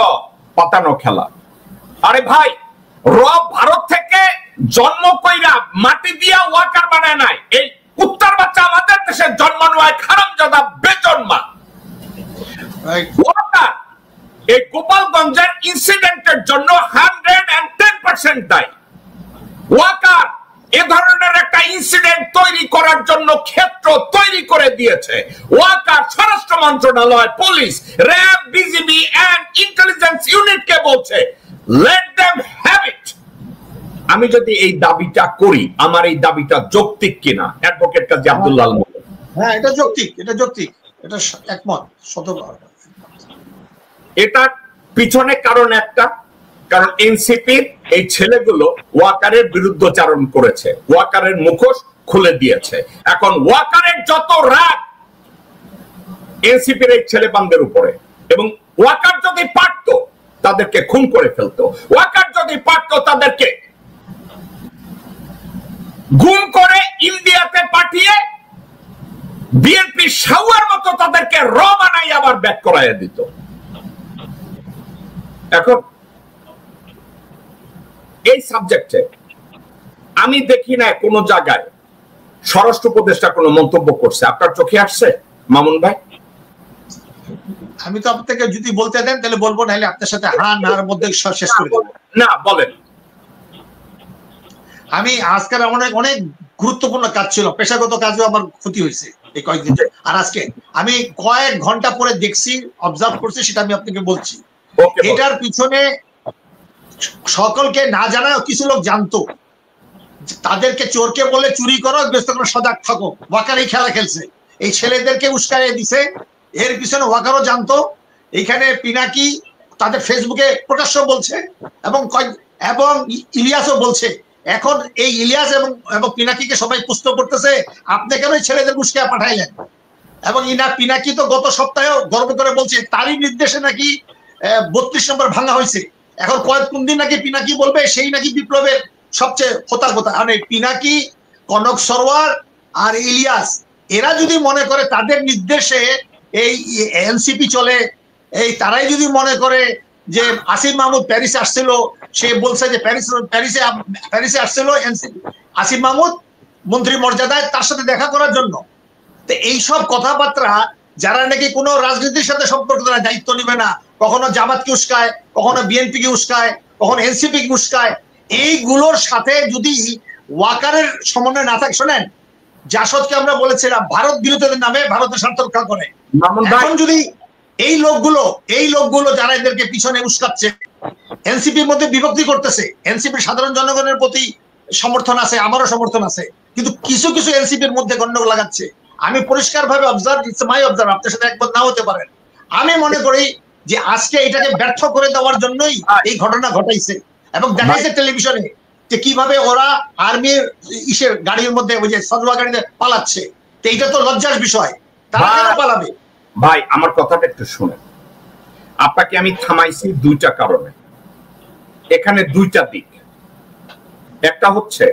পাতানো খেলা। আরে ভাই, র ভারত থেকে জন্ম কইরা মাটি দিয়া ওয়াকার বানায় নাই। এই উত্তর বাচ্চা আমাদের দেশে জন্মানো এক হারামজাদা বেজন্মা ওয়াকার এই গোপালগঞ্জের ইনসিডেন্টের জন্য 110% দায়ী। ওয়াকার এ ধরনের একটা ইনসিডেন্ট তৈরি করার জন্য ক্ষেত্র তৈরি করে দিয়েছে। ওয়াকার স্বরাষ্ট্র মন্ত্রণালয়, police, RAB, BGB and intelligence ইউনিটকে বলছে লেট দেম হ্যাভ ইট। আমি যদি এই দাবিটা করি, আমার এই দাবিটা যৌক্তিক কিনা? অ্যাডভোকেট কাজী আব্দুল্লাহ আল মামুন। হ্যাঁ, এটা যৌক্তিক, এটা একমত, শতবার। এটা পিছনে কারণ একটা, কারণ এনসিপির এই ছেলেগুলো ওয়াকারের বিরুদ্ধচারণ করেছে, ওয়াকারের মুখোশ খুলে দিয়েছে। এখন ওয়াকারের যত রাগ এনসিপির এই ছেলেপানদের উপরে, এবং ওয়াকার যদি পারতো তাদেরকে খুন করে ফেলতো, ওয়াকার যদি পারতো তাদেরকে গুম করে ইন্ডিয়াতে পাঠিয়ে বিএনপি শাওয়ার মতো তাদেরকে র বানাই আবার ব্যাক করাইয়া দিত। এখন এই সাবজেক্টে আমি দেখি না কোন জায়গায় স্বরাষ্ট্র উপদেষ্টা কোনো মন্তব্য করছে। আপনার চোখে আসছে মামুন ভাই? আমি তো আপনাকে যদি বলতে দেন তাহলে বলবো, নাহলে আপনার সাথে হ্যাঁ নার মধ্যে শেষ করে দেবো। না, বলেন। আমি আজকের অনেক গুরুত্বপূর্ণ কাজ ছিল, পেশাগত কাজও আমার ক্ষতি হয়েছে এই কয়েকদিন। আর আজকে আমি কয়েক ঘন্টা পরে দেখছি, অবজার্ভ করছি, সেটা আমি আপনাকে বলছি। এটার পিছনে সকলকে না জানায় কিছু লোক জানতো, তাদেরকে চোরকে বলে চুরি করো, ব্যস্ত করে সজাগ থাকো। ওয়াকার এই খেলা খেলছে, এই ছেলেদেরকে উস্কাইয়ে দিছে। এর পিছনে ওয়াকারও জানতো। এখানে পিনাকি তাদের ফেসবুকে প্রকাশ্য বলছে, এবং ইলিয়াসও বলছে। এখন এই ইলিয়াস এবং পিনাকিকে সবাই প্রশ্ন করতেছে, আপনি কেন ছেলেদের উস্কাইয়া পাঠাইলেন? এবং পিনাকি তো গত সপ্তাহে গর্ব করে বলছে তারই নির্দেশে নাকি 32 নম্বর ভাঙা হয়েছে। এখন কোন দিন নাকি পিনাকি বলবে সেই নাকি বিপ্লবের সবচেয়ে হতার কথা। মানে পিনাকি, কনক সরোয়ার আর ইলিয়াস, এরা যদি মনে করে তাদের নির্দেশে এই এনসিপি চলে, তারাই যদি মনে করে যে আসিফ মাহমুদ প্যারিসে আসছিল, সে বলছে যে প্যারিসে আসছিল আসিফ মাহমুদ মন্ত্রী মর্যাদায়, তার সাথে দেখা করার জন্য। তো এইসব কথাবার্তা যারা নাকি কোনো রাজনীতির সাথে সম্পর্ক তারা দায়িত্ব নিবে না, কখনো জামাতকে উস্কায়, কখনো বিএনপিকে উস্কায়, কখনো এনসিপি কে উস্কায়, এইগুলোর সাথে যদি ওয়াকারের সমন্বয় না থাকে, শোনেন জাসদকে আমরা বলেছিলাম ভারত বিরোধীদের নামে ভারতের স্বার্থ রক্ষা করে। এখন যদি এই লোকগুলো যারা এদেরকে পিছনে উস্কাচ্ছে, এনসিপির মধ্যে বিভক্তি করতেছে, এনসিপির সাধারণ জনগণের প্রতি সমর্থন আছে, আমারও সমর্থন আছে, কিন্তু কিছু কিছু এনসিপির মধ্যে গন্ডগোল লাগাচ্ছে। আমি পরিষ্কার ভাবে অবজার্ভ, ইটস মাই অবজার্ভ, আপনার সাথে একমত না হতে পারেন। আমি মনে করি যে আজকে এটাকে ব্যর্থ করে দেওয়ার জন্যই এই ঘটনা ঘটাইছে, এবং দেখাইছে টেলিভিশনে যে কিভাবে ওরা আর্মির গাড়ির মধ্যে ওই যে সজোয়া গাড়িতে পালাচ্ছে। তো এইটা তো লজ্জার বিষয়, তারা কেন পালাবে? ভাই আমার কথাটা একটু শুনেন, আপনাকে আমি থামাইছি দুইটা কারণে। এখানে দুইটা দিক। একটা হচ্ছে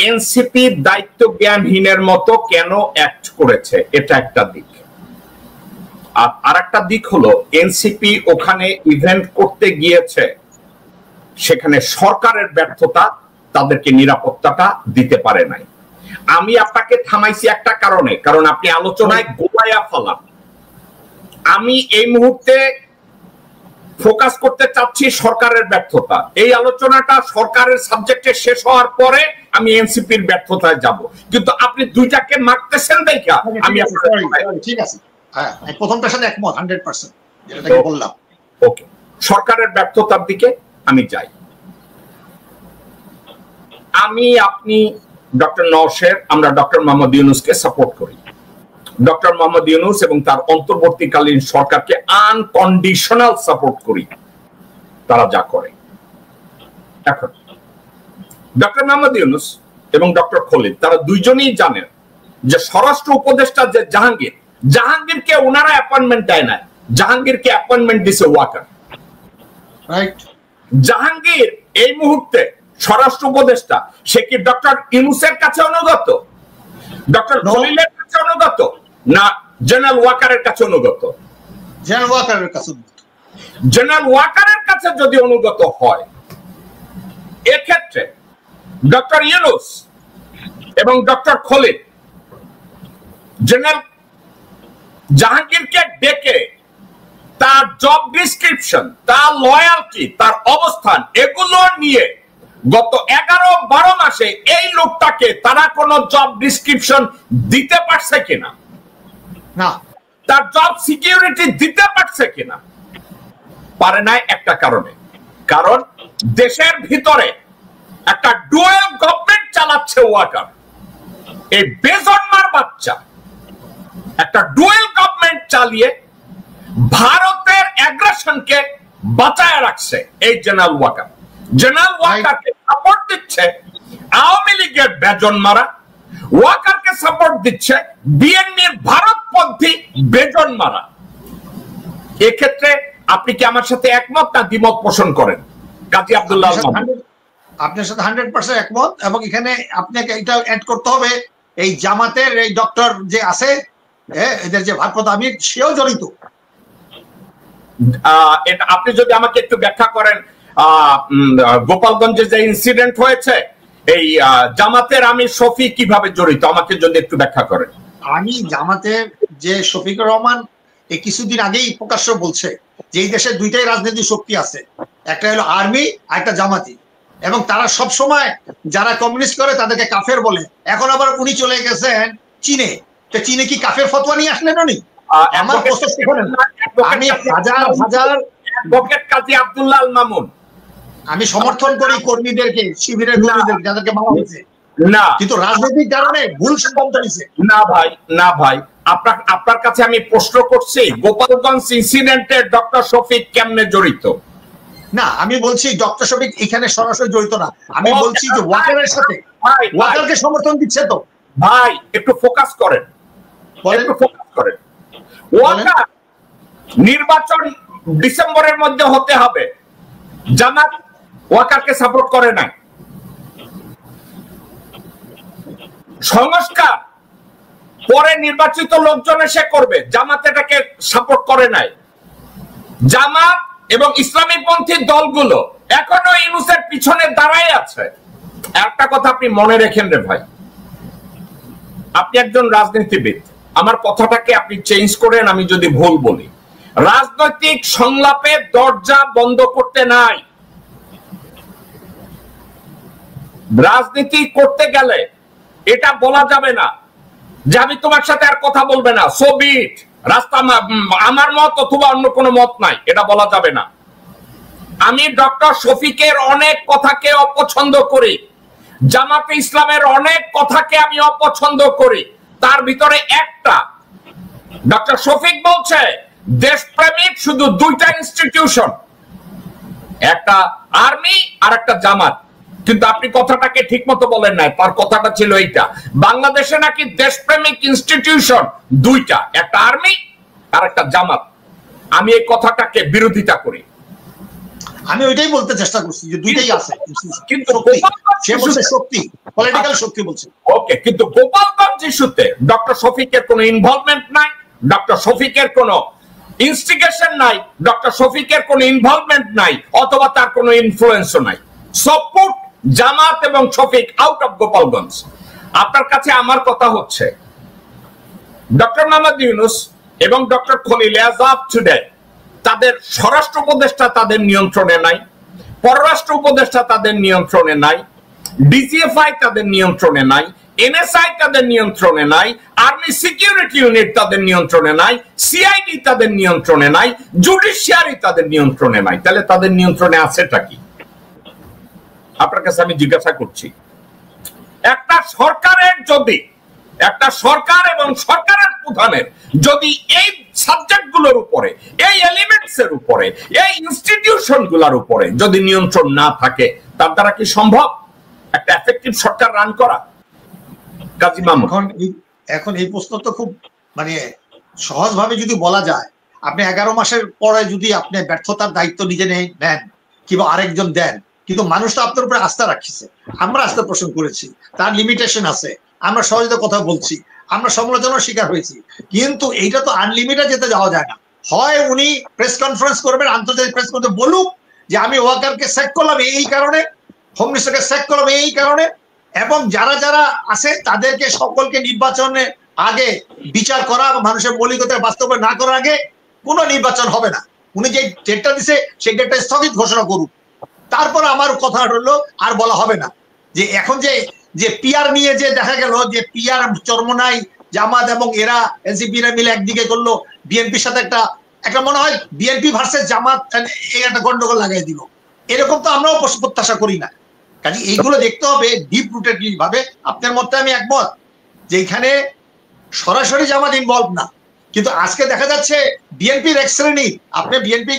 এনসিপি দায়িত্ব জ্ঞানহীনের মতো কেন অ্যাক্ট করেছে, এটা একটা দিক। আর আরেকটা দিক হলো এনসিপি ওখানে ইভেন্ট করতে গিয়েছে, সেখানে সরকারের ব্যর্থতা, তাদেরকে নিরাপত্তাটা দিতে পারে নাই। আমি আপনাকে থামাইছি একটা কারণে, কারণ আপনি আলোচনায় গোলায়া ফেলান। আমি এই মুহূর্তে ফোকাস করতে চাচ্ছি সরকারের ব্যর্থতা। এই আলোচনাটা সরকারের সাবজেক্টে শেষ হওয়ার পরে আমি এনসিপির ব্যর্থতায় যাব, কিন্তু আপনি দুইটাকে মারতেছেন দেখা আমি ঠিক আছে, হ্যাঁ প্রথমটার সাথে একমত 100%, যেটাকে বললাম। ওকে, সরকারের ব্যর্থতার দিকে আমি যাই। আপনি ডক্টর নওশের, আমরা ডক্টর মোহাম্মদ ইউনূসকে সাপোর্ট করি। ডক্টর মোহাম্মদ ইউনূস এবং তার অন্তর্বর্তীকালীন সরকারকে আনকন্ডিশনাল সাপোর্ট করি, তারা যা করে। এখন ডক্টর মোহাম্মদ ইউনূস এবং ডক্টর খলিল, তারা দুইজনেই জানেন যে স্বরাষ্ট্র উপদেষ্টা যে জাহাঙ্গীরকে ওনারা অ্যাপয়েন্টমেন্ট দেয় না, জাহাঙ্গীরকে অ্যাপয়েন্টমেন্ট দিছে ওয়াকার। জাহাঙ্গীর এই মুহূর্তে স্বরাষ্ট্র উপদেষ্টা, সে কি ডক্টর ইউনূসের কাছে অনুগত, ডক্টর খলিলের কাছে অনুগত, না জেনারেল ওয়াকারের কাছে অনুগত? জেনারেল ওয়াকারের কাছে। জেনারেল ওয়াকারের কাছে যদি অনুগত হয়, এক্ষেত্রে ডক্টর ইউনূস এবং ডক্টর খলিল জেনারেল জাহাঙ্গীরকে ডেকে তার জব ডিসক্রিপশন, তার লয়ালটি, তার অবস্থান, এগুলো নিয়ে গত 11-12 মাসে এই লোকটাকে তারা কোন জব ডিসক্রিপশন দিতে পারছে কিনা, না তার জব সিকিউরিটি দিতে পারছে কিনা? পারে নাই একটা কারণে, কারণ দেশের ভিতরে একটা ডুয়াল গভর্নমেন্ট চালাচ্ছে ওয়াকার। এই বেজন্মার বাচ্চা একটা ডুয়াল গভর্নমেন্ট চালিয়ে ভারতের অ্যাগ্রেশনকে বাঁচায় রাখছে এই জেনারেল ওয়াকার। জেনারেল ওয়াকারকে সাপোর্ট দিচ্ছে আওয়ামী লীগের বেজন্মারা, ওয়াকারকে সাপোর্ট দিচ্ছে বিএনপির ভারতপন্থী বেজন্মারা। এক্ষেত্রে আপনি কি আমার সাথে একমত না দ্বিমত পোষণ করেন? কাজী আব্দুল্লাহ আপনার সাথে 100% একমত, এবং এখানে আপনাকে এটা অ্যাড করতে হবে, এই জামাতের এই ডক্টর যে আছে, এদের যে ভারপ্রাপ্ত আমির, সেও জড়িত। এটা আপনি যদি আমাকে একটু ব্যাখ্যা করেন, গোপালগঞ্জে যে ইনসিডেন্ট হয়েছে, এই জামাতের আমির শফি কিভাবে জড়িত, আমাকে যদি একটু ব্যাখ্যা করেন। আমি জামাতের যে শফিকুর রহমান এই কিছুদিন আগেই প্রকাশ্য বলছে যে এই দেশে দুইটাই রাজনৈতিক শক্তি আছে, একটা হলো আর্মি আর একটা জামাতি। এবং তারা সব সময় যারা কমিউনিস্ট করে তাদেরকে কাফের বলে। এখন আবার উনি চলে গেছেন চীনে, তো চীনে কি কাফের ফতোয়া নিয়ে আসলেন উনি? আমার প্রশ্ন শোনেন, আমি হাজার হাজার অ্যাডভোকেট কাজী আব্দুল্লাহ আল মামুন, আমি সমর্থন করি কর্মীদেরকে, শিবিরের কর্মীদেরকে যাদেরকে মারা হয়েছে, না কিন্তু রাজনৈতিক কারণে ভুল সিদ্ধান্ত নিছে। না ভাই, না ভাই, আপনার কাছে আমি প্রশ্ন করছি গোপালগঞ্জ ইনসিডেন্টে ডক্টর শফিক কেমনে জড়িত? না আমি বলছি ডক্টর শফিক এখানে সরাসরি জড়িত না, আমি বলছি যে ওয়াকারের সাথে ওয়াকারকে সমর্থন দিচ্ছে। তো ভাই একটু ফোকাস করেন, একটু ফোকাস করেন। ওয়াকার নির্বাচন ডিসেম্বরের মধ্যে হতে হবে, জামাত ওয়াকারকে সাপোর্ট করে না। সংস্কার পরে নির্বাচিত লোকজন এসে করবে, জামাত এটাকে সাপোর্ট করে নাই। জামাত এবং ইসলামী পন্থী দলগুলো এখনো ইউনূসের পিছনে দাঁড়ায় আছে। একটা কথা আপনি মনে রেখেন রে ভাই, আপনি একজন রাজনীতিবিদ, আমার কথাটাকে আপনি চেঞ্জ করেন আমি যদি ভুল বলি। রাজনৈতিক সংলাপের দরজা বন্ধ করতে নাই। রাজনীতি করতে গেলে এটা বলা যাবে না যে আমি তোমার সাথে আর কথা বলবে না, সো বিট, রাস্তা আমার মত অথবা অন্য কোনো মত নাই, এটা বলা যাবে না। আমি ডক্টর শফিকের অনেক কথাকে অপছন্দ করি, জামাতে ইসলামের অনেক কথাকে আমি অপছন্দ করি। তার ভিতরে একটা, ডক্টর শফিক বলছে দেশপ্রেমিক শুধু দুইটা ইনস্টিটিউশন, একটা আর্মি আর একটা জামাত। কিন্তু আপনি কথাটাকে ঠিক মতো বলেন নাই, তার কথাটা ছিল এইটা, বাংলাদেশে নাকি দেশপ্রেমিক ইনস্টিটিউশন দুইটা, একটা আর্মি আর একটা জামাত। আমি এই কথাটাকে বিরোধিতা করি। আমি ওইটাই বলতে চেষ্টা করছি যে দুইটাই আছে, কিন্তু সে বলছে শক্তি, পলিটিক্যাল শক্তি বলছে। ওকে, কিন্তু গোপালগঞ্জ ইস্যুতে ডক্টর শফিকের কোনো ইনভলভমেন্ট নাই, ডক্টর শফিকের কোনো ইনস্টিগেশন নাই, ডক্টর শফিকের কোনো ইনভলভমেন্ট নাই, অথবা তার কোনো ইনফ্লুয়েন্সও নাই। সাপোর্ট জামাত এবং শফিক আউট অফ গোপালগঞ্জ। আপনার কাছে আমার কথা হচ্ছে ডক্টর মোহাম্মদ ইউনূস এবং doctor Khalil as of today তাদের স্বরাষ্ট্র উপদেষ্টা তাদের নিয়ন্ত্রণে নাই, পররাষ্ট্র উপদেষ্টা তাদের নিয়ন্ত্রণে নাই, ডিজিএফআই তাদের নিয়ন্ত্রণে নাই, এনএসআই তাদের নিয়ন্ত্রণে নাই, আর্মি সিকিউরিটি ইউনিট তাদের নিয়ন্ত্রণে নাই, সিআইডি তাদের নিয়ন্ত্রণে নাই, জুডিশিয়ারি তাদের নিয়ন্ত্রণে নাই। তাহলে তাদের নিয়ন্ত্রণে আছেটা কি? আপনার কাছে আমি জিজ্ঞাসা করছি, একটা সরকারের যদি, একটা সরকার এবং সরকারের প্রধানের যদি এই সাবজেক্ট গুলোর উপরে, এই এলিমেন্টস এর উপরে, এই ইনস্টিটিউশন গুলোর উপরে যদি নিয়ন্ত্রণ না থাকে, তার দ্বারা কি সম্ভব একটা এফেক্টিভ সরকার রান করা? কাজী মামুন, এখন এই প্রশ্ন তো খুব মানে সহজভাবে যদি বলা যায়, আপনি 11 মাসের পরে যদি আপনি ব্যর্থতার দায়িত্ব নিজে নেন কিংবা আরেকজন দেন, কিন্তু মানুষ তো আপনার উপরে আস্থা রাখছে, আমরা আস্থা পোষণ করেছি, তার লিমিটেশন আছে, আমরা সহজে কথা বলছি, আমরা সমালোচনার শিকার হয়েছি, কিন্তু এইটা তো আনলিমিটেড যেতে যাওয়া যায় না। হয় উনি প্রেস কনফারেন্স করবেন, আন্তর্জাতিক প্রেস কনফারেন্স বলুক যে আমি ওয়াকারকে স্যাক করলাম এই কারণে, হোম মিনিস্টারকে স্যাক করলাম এই কারণে, এবং যারা যারা আছে তাদেরকে সকলকে নির্বাচনে আগে বিচার করা, মানুষের মৌলিকতা বাস্তবায়ন না করার আগে কোনো নির্বাচন হবে না। উনি যে ডেটটা দিছে সেই ডেটটা স্থগিত ঘোষণা করুক, তারপর আমার কথা হলো আর বলা হবে না যে এখন যে পিআর নিয়ে যে দেখা গেল যে পিআর চরমনাই জামাত এবং এরা এনসিপিরা মিলে একদিকে করলো, বিএনপির সাথে একটা মনে হয় বিএনপি ভার্সেস জামাত এই একটা গন্ডগোল লাগাই দিল, এরকম তো আমরাও প্রত্যাশা করি না। কাজে এইগুলো দেখতে হবে ডিপ রুটেডলি ভাবে। আপনার মতে আমি একমত যে এখানে সরাসরি জামাত ইনভলভ না, কিন্তু আজকে দেখা যাচ্ছে বিএনপির এক শ্রেণী, আপনি বিএনপি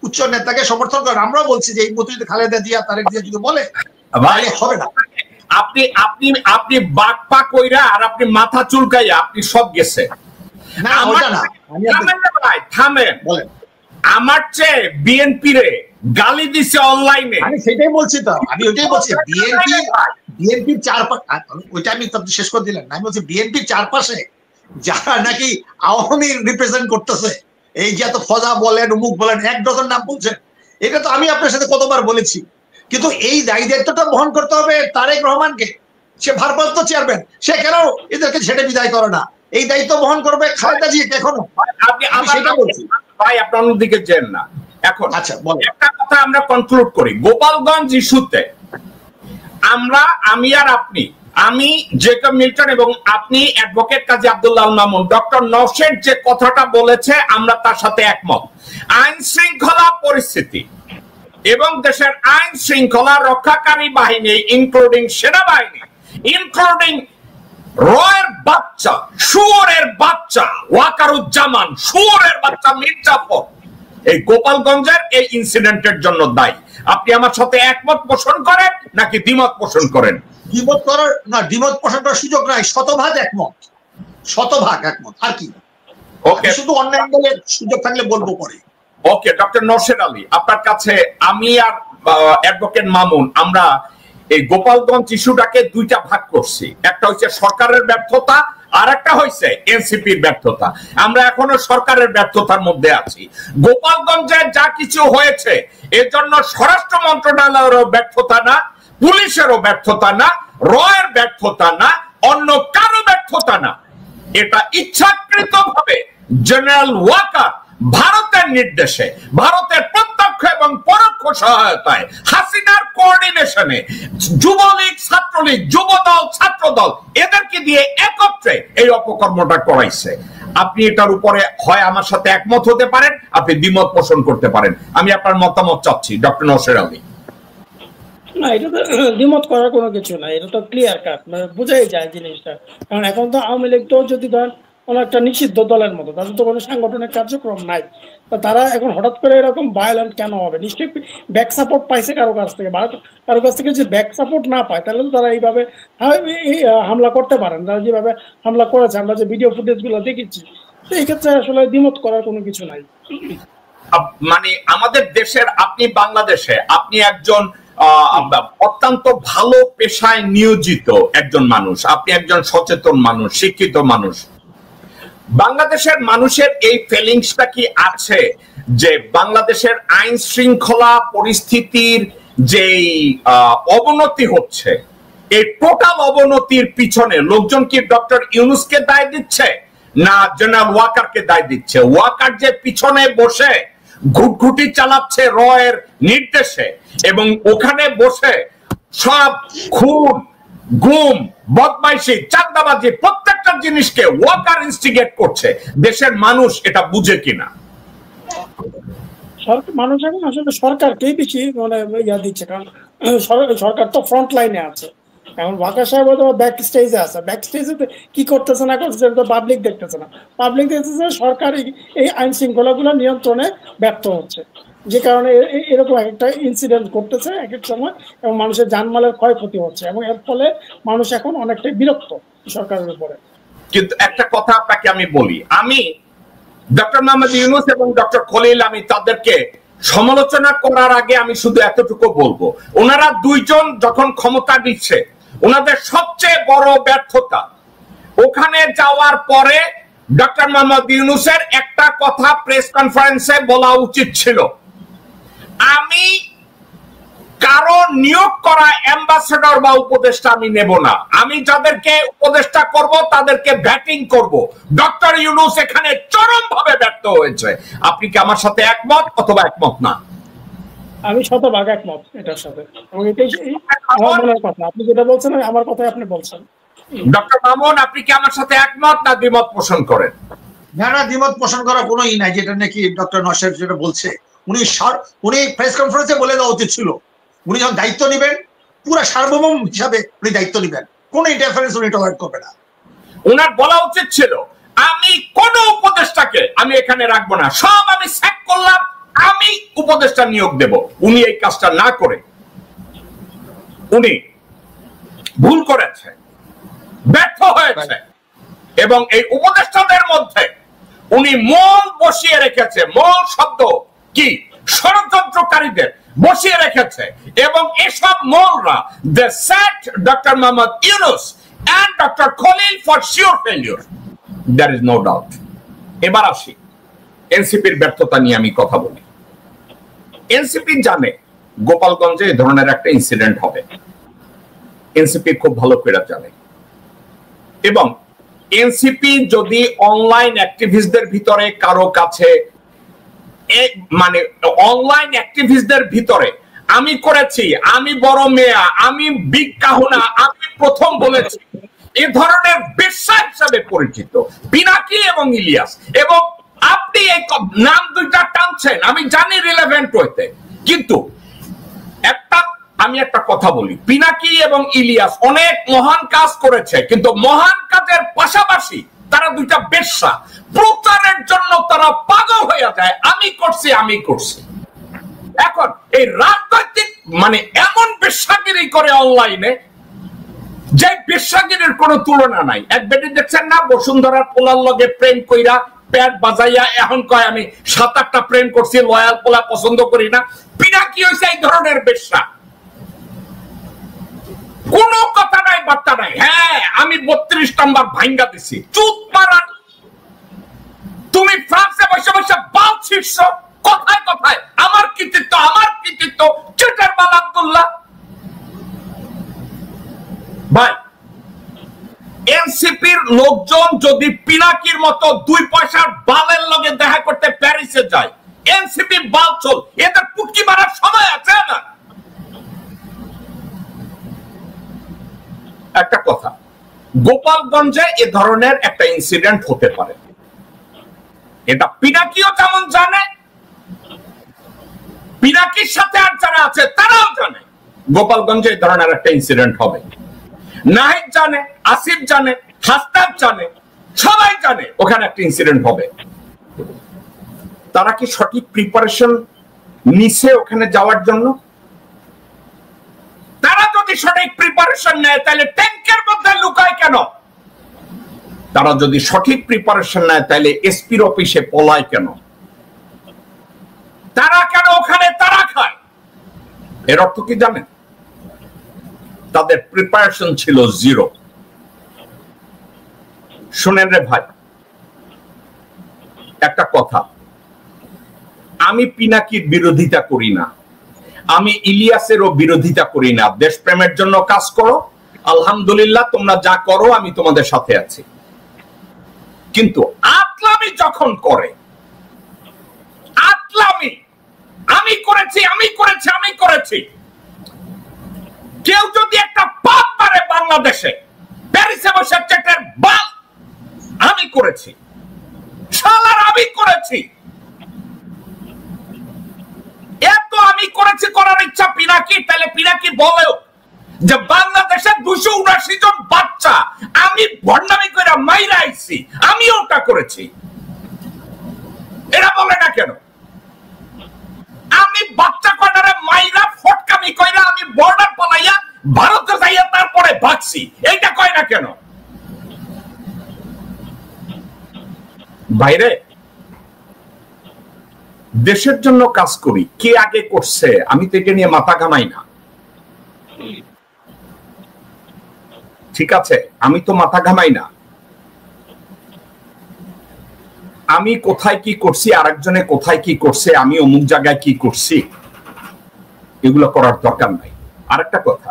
উচ্চ নেতাকে সমর্থন করেন, আমরাও বলছি যে এই মতো যদি খালেদা জিয়া তারেক জিয়া যদি বলে হবে না। আপনি আপনি আপনি বাকপা কইরা আর আপনি মাথা চুলকাইয়া আপনি সব গেছে না, ওটা না, থামেন। আমার চেয়ে বিএনপি রে গালি দিছে অনলাইনে, আমি সেটাই বলছি, তো আমি ওইটাই বলছি বিএনপির চারপাশে, ওইটা আমি তো শেষ করে দিলাম না, আমি বলছি বিএনপির চারপাশে যারা নাকি আওয়ামী রিপ্রেজেন্ট করতেছে, এই যে এত ফজা বলেন উমুক বলেন 1 ডজন নাম বলছেন, এটা তো আমি আপনার সাথে কতবার বলেছি, কিন্তু এই দায়িত্বটা বহন করতে হবে তারেক রহমানকে, সে ভারপ্রাপ্ত চেয়ারম্যান, সে কেন এদেরকে ছেড়ে বিদায় করে না? এই দায়িত্ব বহন করবে খালেদা জিয়া এখনো। আমি সেটা বলছি ভাই, আপনার দিকে যেন না। এখন আচ্ছা, একটা কথা আমরা কনক্লুড করি, গোপালগঞ্জ ইস্যুতে আমি আর আপনি, আমি জেকব মিল্টন এবং আপনি অ্যাডভোকেট কাজী আব্দুল্লাহ আল মামুন, ডক্টর নওশেদ যে কথাটা বলেছে আমরা তার সাথে একমত। আইন শৃঙ্খলা পরিস্থিতি এবং দেশের আইন শৃঙ্খলা রক্ষাকারী বাহিনী ইনক্লুডিং সেনাবাহিনী, ইনক্লুডিং রয়ের বাচ্চা, শুয়োরের বাচ্চা ওয়াকারুজ্জামান, শুয়োরের বাচ্চা মির্জাফর এই গোপালগঞ্জের এই ইনসিডেন্টের জন্য দায়ী। আপনি আমার সাথে একমত পোষণ করেন নাকি দ্বিমত পোষণ করেন? দ্বিমত করার না, দ্বিমত পোষণ করার সুযোগ নাই, শতভাগ একমত, শতভাগ একমত। আর কি ওকে, শুধু অন্য অ্যাঙ্গেলে সুযোগ থাকলে বলবো পরে। ওকে, ডক্টর নওশেদ আলী, আপনার কাছে আমি আর অ্যাডভোকেট মামুন আমরা এই গোপালগঞ্জ ইস্যুটাকে দুইটা ভাগ করছি, একটা হচ্ছে সরকারের ব্যর্থতা আর একটা হচ্ছে এনসিপির ব্যর্থতা। আমরা এখনো সরকারের ব্যর্থতার মধ্যে আছি। গোপালগঞ্জে যা কিছু হয়েছে এর জন্য স্বরাষ্ট্র মন্ত্রণালয়েরও ব্যর্থতা না, পুলিশেরও ব্যর্থতা না, রয়ের ব্যর্থতা না, অন্য কারো ব্যর্থতা না। এটা ইচ্ছাকৃতভাবে জেনারেল ওয়াকার ভারতের নির্দেশে, ভারতের প্রত্যক্ষ এবং পরোক্ষ সহায়তায়, হাসিনার কোঅর্ডিনেশনে যুবলীগ, ছাত্রলীগ, যুবদল, ছাত্রদল এদেরকে দিয়ে একত্রে এই অপকর্মটা করাইছে। আপনি এটার উপরে হয় আমার সাথে একমত হতে পারেন, আপনি দ্বিমত পোষণ করতে পারেন। আমি আপনার মতামত চাচ্ছি ডক্টর নওশেদ আলী। না, এটা তো দ্বিমত করার কোনো কিছু নাই, এটা তো ক্লিয়ার কাট, মানে বোঝাই যায় জিনিসটা। কারণ এখন তো আওয়ামী লীগ তো যদি ধরেন একটা নিষিদ্ধ দলের মতো, তাদের তো কোনো সাংগঠনিক কার্যক্রম নাই, তারা এখন হঠাৎ করে এরকম ভায়োলেন্ট কেন হবে? নিশ্চয়ই ব্যাক সাপোর্ট পাইছে কারো কাছ থেকে। কারো কাছ থেকে যদি ব্যাক সাপোর্ট না পায় তাহলে তো তারা এইভাবে হামলা করতে পারেন। তারা যেভাবে হামলা করেছে আমরা যে ভিডিও ফুটেজ গুলো দেখেছি, তো এই ক্ষেত্রে আসলে দ্বিমত করার কোনো কিছু নাই। মানে আমাদের দেশের, আপনি বাংলাদেশে আপনি একজন অত্যন্ত ভালো পেশায় নিয়োজিত একজন মানুষ, আপনি একজন সচেতন মানুষ, শিক্ষিত মানুষ। বাংলাদেশের মানুষের এই ফিলিংসটা কি আছে যে বাংলাদেশের আইন শৃঙ্খলা পরিস্থিতির যে অবনতি হচ্ছে, এই টোটাল অবনতির পিছনে লোকজন কি ডক্টর ইউনূসকে দায় দিচ্ছে না জেনারেল ওয়াকারকে দায় দিচ্ছে? ওয়াকার যে পিছনে বসে ঘুটঘুটি চালাচ্ছে রয়ের নির্দেশে এবং ওখানে বসে সব খুন, গুম, বদমাইশি, চাঁদাবাজি প্রত্যেকটা জিনিসকে ওয়াকার ইনস্টিগেট করছে, দেশের মানুষ এটা বুঝে কিনা? মানুষ এখন আসলে সরকারকেই বেশি মানে ইয়া দিচ্ছে, কারণ সরকার তো ফ্রন্ট লাইনে আছে। এখন ওয়াকার সাহেব হয়তো ব্যাক স্টেজে আছে, ব্যাক স্টেজে কি করতেছে না করতেছে তো পাবলিক দেখতেছে না। পাবলিক দেখতেছে সরকার এই আইন শৃঙ্খলাগুলো নিয়ন্ত্রণে ব্যর্থ হচ্ছে, যে কারণে এরকম একটা ইনসিডেন্ট করতেছে এক এক সময় এবং মানুষের জানমালের ক্ষয়ক্ষতি হচ্ছে, এবং এর ফলে মানুষ এখন অনেকটাই বিরক্ত সরকারের উপরে। কিন্তু একটা কথা আপনাকে আমি বলি, আমি ডক্টর মোহাম্মদ ইউনূস এবং ডক্টর খলিল, আমি তাদেরকে সমালোচনা করার আগে আমি শুধু এতটুকু বলবো, ওনারা দুইজন যখন ক্ষমতা দিচ্ছে, ওনাদের সবচেয়ে বড় ব্যর্থতা ওখানে যাওয়ার পরে ডক্টর মোহাম্মদ ইউনূসের একটা কথা প্রেস কনফারেন্সে বলা উচিত ছিল, আমি কারো নিয়োগ করা অ্যাম্বাসেডর বা উপদেষ্টা আমি নেব না, আমি যাদেরকে উপদেষ্টা করব তাদেরকে ব্যাটিং করব। ডক্টর ইউনূস এখানে চরমভাবে ব্যর্থ হয়েছে। আপনি কি আমার সাথে একমত অথবা একমত না? আমি শতভাগ একমত এটার সাথে, এবং এটাই আমার মনের কথা। আপনি যেটা বলছেন আমার কথাই আপনি বলছেন। ডক্টর মামুন, আপনি কি আমার সাথে একমত না দ্বিমত পোষণ করেন? না না, দ্বিমত পোষণ করা কোনোই নাই, যেটা নাকি ডক্টর নওশেদ যেটা বলছে, উনি প্রেস কনফারেন্সে বলে দেওয়া উচিত ছিল, উনি যখন দায়িত্ব নেবেন পুরো সার্বভৌম হিসাবে উনি দায়িত্ব নেবেন, কোন ইন্টারফারেন্স উনি টলারেট করবে না। ওনার বলা উচিত ছিল, আমি কোন উপদেষ্টাকে আমি এখানে রাখবো না, সব আমি স্যাক করলাম, আমি উপদেষ্টা নিয়োগ দেব। উনি এই কাজটা না করে উনি ভুল করেছে, ব্যর্থ হয়েছে, এবং এই উপদেষ্টাদের মধ্যে উনি মূল বসিয়ে রেখেছে। মূল শব্দ কি? ষড়যন্ত্রকারীদের বসিয়ে রেখেছে, এবং এসব মূলরা they set doctor Mohammad Yunus and Dr. Khalil for sure failure. There is no doubt. এবার আসি এনসিপির ব্যর্থতা নিয়ে আমি কথা বলি। এনসিপি জানে গোপালগঞ্জে এই ধরনের একটা ইনসিডেন্ট হবে, এনসিপি খুব ভালো করে জানে, এবং এনসিপি যদি অনলাইন অ্যাক্টিভিস্টদের ভিতরে কারো কাছে মানে অনলাইন অ্যাক্টিভিস্টদের ভিতরে আমি করেছি, আমি বড় মেয়া, আমি বিগ কাহুনা, আমি প্রথম বলেছি। এ ধরনের বেশ্যা হিসাবে পরিচিত পিনাকি এবং ইলিয়াস। এবং আপনি এই নাম দুইটা টানছেন, আমি জানি রিলেভেন্ট হইতে, কিন্তু আমি একটা কথা বলি, পিনাকি এবং ইলিয়াস অনেক মহান কাজ করেছে, কিন্তু মহান কাজের পাশাপাশি তারা দুইটা বেশ্যা। প্রচারের জন্য তারা পাগল হয়ে যায়, আমি করছি আমি করছি। এখন এই রাজনৈতিক মানে এমন বেশ্যাগিরি করে অনলাইনে, যে বেশ্যাগিরির কোনো তুলনা নাই। এক বেটি দেখছেন না, বসুন্ধরার পোলার লগে প্রেম কইরা প্যাট বাজাইয়া এখন কয় আমি 7-8টা প্রেম করছি, লয়াল পোলা পছন্দ করি না। পিনাকি হইছে এই ধরনের বেশ্যা, কোনো কথা নাই বার্তা নাই। হ্যাঁ, আমি 32 নম্বর ভাঙ্গা দিছি, চুপ মারান। তুমি ফ্রান্সে বসে বসে বাল ছিড়ছ, কথায় কথায় আমার কৃতিত্ব, আমার কৃতিত্ব, চেটার বাল আব্দুল্লাহ। ভাই, এনসিপির লোকজন যদি পিনাকির মতো 2 পয়সার বালের লগে দেখা করতে প্যারিসে যায়, এনসিপি বাল চল, এদের পুটকি মারার সময় আছে না? একটা কথা, গোপালগঞ্জে এ ধরনের একটা ইনসিডেন্ট হতে পারে, এটা পিনাকিও যেমন জানে, পিনাকির সাথে আর যারা আছে তারাও জানে গোপালগঞ্জে এই ধরনের একটা ইনসিডেন্ট হবে। নাহিদ জানে, আসিফ জানে, হাসনাত জানে, সবাই জানে ওখানে একটা ইনসিডেন্ট হবে। তারা কি সঠিক প্রিপারেশন নিছে ওখানে যাওয়ার জন্য? তারা যদি সঠিক প্রিপারেশন নেয় তাহলে ট্যাঙ্কের মধ্যে লুকায় কেন? তারা যদি সঠিক প্রিপারেশন নেয় তাহলে এসপির অফিসে পলায় কেন? তারা কেন ওখানে তারা খায়? এর অর্থ কি জানেন? তাদের প্রিপারেশন ছিল 0। শুনেন রে ভাই, একটা কথা, আমি পিনাকির বিরোধিতা করি না, আমি ইলিয়াসেরও বিরোধিতা করি না। দেশপ্রেমের জন্য কাজ করো, আলহামদুলিল্লাহ, তোমরা যা করো আমি তোমাদের সাথে আছি। কিন্তু আতলামি যখন করে, আতলামি, আমি করেছি আমি করেছি আমি করেছি, কেউ যদি একটা পাপ পারে বাংলাদেশে, প্যারিসে বসে চেটের বাল আমি করেছি, শালার আমি করেছি, এত আমি করেছি করার ইচ্ছা পিনাকি, তাহলে পিনাকি বলেও যে বাংলাদেশে 279 জন বাচ্চা আমি ভণ্ডামি করে মাইরা আইছি, আমি ওটা করেছি, এরা বলে না কেন? আমি বাচ্চা কয়টারে মাইরা ফটকামি কইরা আমি বর্ডার পালাইয়া ভারতে যাইয়া তারপরে ভাগছি, এইটা কয় না কেন? বাইরে দেশের জন্য কাজ করি, কে আগে করছে আমি তো এটা নিয়ে মাথা ঘামাই না, ঠিক আছে? আমি তো মাথা ঘামাই না, আমি কোথায় কি করছি, আরেকজনে কোথায় কি করছে, আমি অমুক জায়গায় কি করছি, এগুলো করার দরকার নাই। আরেকটা কথা,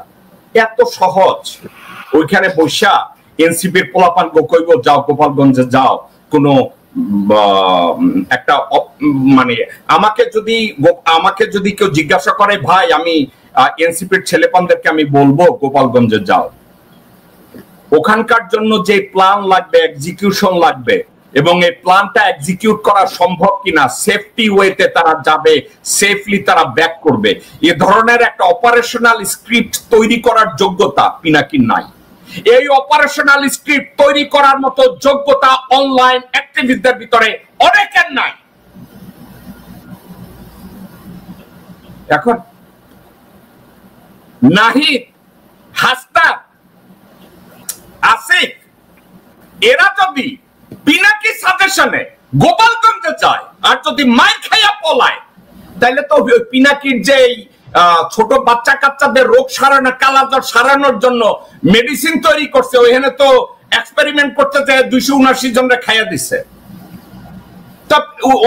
এত সহজ ওইখানে বৈশা এনসিপির পোলাপান কইব যাও গোপালগঞ্জে যাও, কোনো একটা মানে আমাকে যদি কেউ জিজ্ঞাসা করে ভাই আমি এনসিপির ছেলেপানদেরকে আমি বলবো গোপালগঞ্জে যাও, ওখানকার জন্য যে প্ল্যান লাগবে, এক্সিকিউশন লাগবে, এবং এই প্ল্যানটা এক্সিকিউট করা সম্ভব কিনা, সেফটি ওয়েতে তারা যাবে, সেফলি তারা ব্যাক করবে, এ ধরনের একটা অপারেশনাল স্ক্রিপ্ট তৈরি করার যোগ্যতা পিনাকির নাই। এই অপারেশনাল স্ক্রিপ্ট তৈরি করার মতো যোগ্যতা অনলাইন অ্যাক্টিভিস্টদের ভিতরে অনেকের নাই। এখন নাহিদ, হাসনাত, আসিফ এরা যদি পিনাকি সাজেশনে গোপালগঞ্জে যায় আর যদি মাইর খাইয়া পলায়, তাহলে তো পিনাকির যে ছোট বাচ্চা কাচ্চাদের রোগ সারানো, কালাজ্বর সারানোর জন্য মেডিসিন তৈরি করছে, ওইখানে তো এক্সপেরিমেন্ট করতে যায় 279 জনরে খাইয়া দিচ্ছে।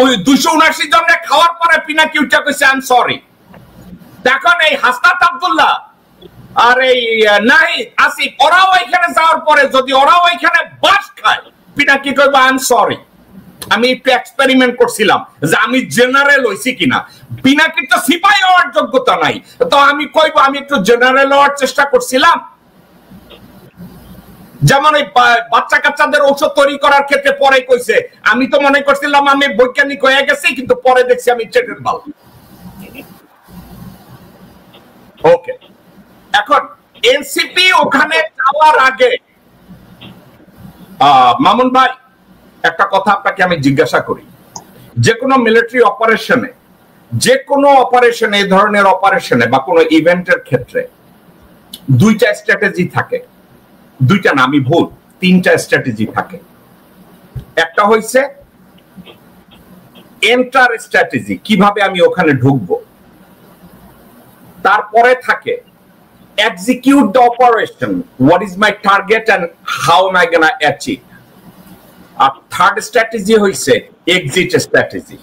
ওই 279 জনরে খাওয়ার পরে পিনাকি উঠে কইছে আই এম সরি। এখন এই হাসনাত আব্দুল্লাহ আর এই নাহিদ, আসিফ ওরাও এখানে যাওয়ার পরে যদি ওরাও এখানে বাস খায়, পিনাকি কইবে আই এম সরি। আমি একটু এক্সপেরিমেন্ট করছিলাম যে আমি জেনারেল হইছি কিনা। পিনাকির তো সিপাহী হওয়ার যোগ্যতা নাই, তো আমি কইব আমি একটু জেনারেল হওয়ার চেষ্টা করছিলাম। যেমন ওই বাচ্চা কাচ্চাদের ঔষধ তৈরি করার ক্ষেত্রে পরে কইছে আমি তো মনে করছিলাম আমি বৈজ্ঞানিক হয়ে গেছি, কিন্তু পরে দেখছি আমি চেটের বাল। ওকে, এখন এনসিপি ওখানে যাওয়ার আগে মামুন ভাই একটা কথা আপনাকে আমি জিজ্ঞাসা করি, যে কোনো মিলিটারি অপারেশনে, যে কোনো অপারেশনে, এই ধরনের অপারেশনে বা কোনো ইভেন্টের ক্ষেত্রে দুইটা স্ট্র্যাটেজি থাকে। দুইটা না, আমি ভুল, তিনটা স্ট্র্যাটেজি থাকে। একটা হইছে এন্টার স্ট্র্যাটেজি, কিভাবে আমি ওখানে ঢুকবো। তারপরে থাকে execute the operation, what is my target and how am I gonna achieve. আর থার্ড স্ট্র্যাটেজি হইছে এক্সিট স্ট্র্যাটেজি।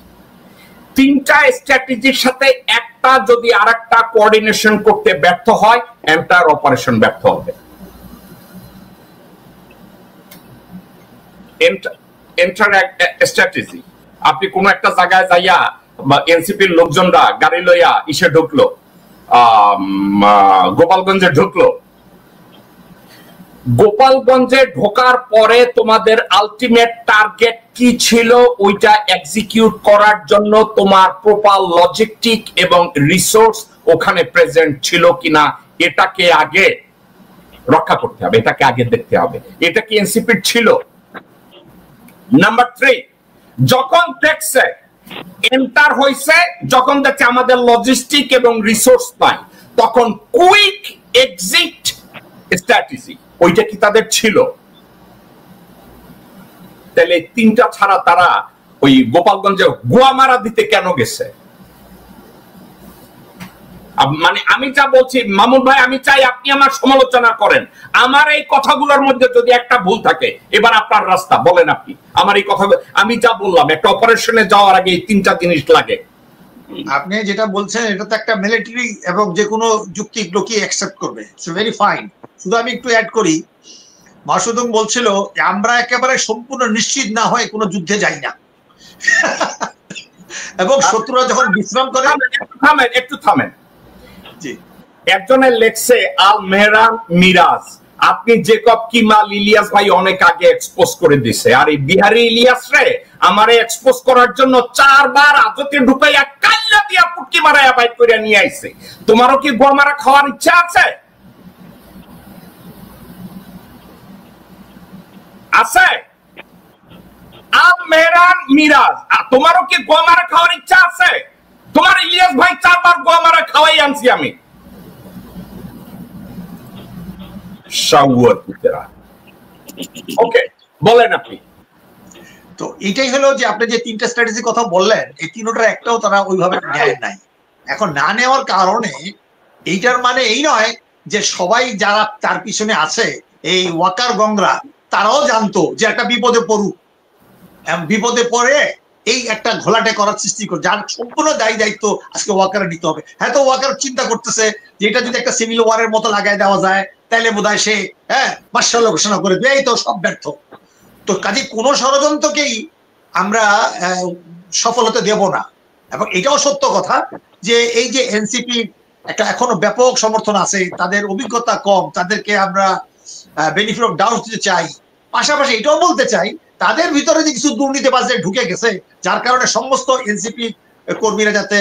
তিনটা স্ট্র্যাটেজির সাথে একটা যদি আরেকটা কোঅর্ডিনেশন করতে ব্যর্থ হয়, এন্টার অপারেশন ব্যর্থ হবে। এন্টার স্ট্র্যাটেজি, আপনি কোন একটা জায়গায় যাইয়া বা এনসিপির লোকজনরা গাড়ি লইয়া ইসে ঢুকলো, গোপালগঞ্জে ঢুকলো। গোপালগঞ্জে ঢোকার পরে তোমাদের আলটিমেট টার্গেট কি ছিল, ওইটা এক্সিকিউট করার জন্য তোমার প্রপার লজিস্টিক এবং রিসোর্স ওখানে প্রেজেন্ট ছিল কিনা, এটাকে আগে রক্ষা করতে হবে, এটাকে আগে দেখতে হবে। এটা কি এনসিপির ছিল? নাম্বার 3, যখন দেখছে এন্টার হইছে, যখন দেখছে আমাদের লজিস্টিক এবং রিসোর্স নাই, তখন কুইক এক্সিট স্ট্র্যাটেজি, ওইটা কি তাদের ছিল? তাহলে তিনটা ছাড়া তারা ওই গোপালগঞ্জে গোয়ামারা দিতে কেন গেছে? মানে আমি যা বলছি মামুন ভাই, আমি চাই আপনি আমার সমালোচনা করেন। আমার এই কথাগুলোর মধ্যে যদি একটা ভুল থাকে, এবার আপনার রাস্তা বলেন আপনি। আমার এই কথা আমি যা বললাম, একটা অপারেশনে যাওয়ার আগে এই তিনটা জিনিস লাগে। আপনি যেটা বলছেন এটা তো একটা মিলিটারি এবং যে কোনো যুক্তি লোকই অ্যাকসেপ্ট করবে, ইটস ভেরি ফাইন। শুধু আমি একটু অ্যাড করি, মাসুদুম বলছিল আমরা একেবারে সম্পূর্ণ নিশ্চিত না হয় কোনো যুদ্ধে যাই না, এবং শত্রুরা যখন বিশ্রাম করে। একটু থামেন। একজনের লেখছে আল মেহরান মিরাজ, আপনি জেকব কিমাল ইলিয়াস ভাই অনেক আগে এক্সপোজ করে দিছে, আর এই বিহারি ইলিয়াস রে আমারে এক্সপোজ করার জন্য 4 বার আজতে ঢুকাইয়া কাল্লা দিয়া পুটকি মারায়া বাইট করে নিয়ে আইছে। তোমারও কি গোয়ামারা খাওয়ার ইচ্ছা আছে? আছে? আল মেহরান মিরাজ, তোমারও কি গোয়ামারা খাওয়ার ইচ্ছা আছে? তোমার ইলিয়াস ভাই 4 বার গোয়ামারা খাওয়াই আনছি আমি। ওকে, বলেন আপনি। তো এটাই হলো যে আপনি যে তিনটা স্ট্র্যাটেজি কথা বললেন, এই তিনটার একটাও তারা ওইভাবে নেয় নাই। এখন না নেওয়ার কারণে এইটার মানে এই নয় যে সবাই যারা তার পিছনে আছে, এই ওয়াকার গংরা, তারাও জানতো যে একটা বিপদে পড়ুক, বিপদে পড়ে এই একটা ঘোলাটে করার সৃষ্টি করে, যার সম্পূর্ণ দায়িত্ব আজকে ওয়াকার নিতে হবে। হ্যাঁ, তো ওয়াকার চিন্তা করতেছে যে এটা যদি একটা সিভিল ওয়ারের মতো লাগাই দেওয়া যায়, তাইলে বোধহয় সে মার্শাল ঘোষণা করে দেয়, এই তো সব ব্যর্থ। তো কাজে কোনো ষড়যন্ত্রকেই আমরা সফল হতে দেব না। এবং এটাও সত্য কথা যে এই যে এনসিপি একটা এখনো ব্যাপক সমর্থন আছে, তাদের অভিজ্ঞতা কম, তাদেরকে আমরা বেনিফিট অফ ডাউট দিতে চাই। পাশাপাশি এটাও বলতে চাই তাদের ভিতরে যে কিছু দুর্নীতিবাজদের ঢুকে গেছে, যার কারণে সমস্ত এনসিপি কর্মীরা যাতে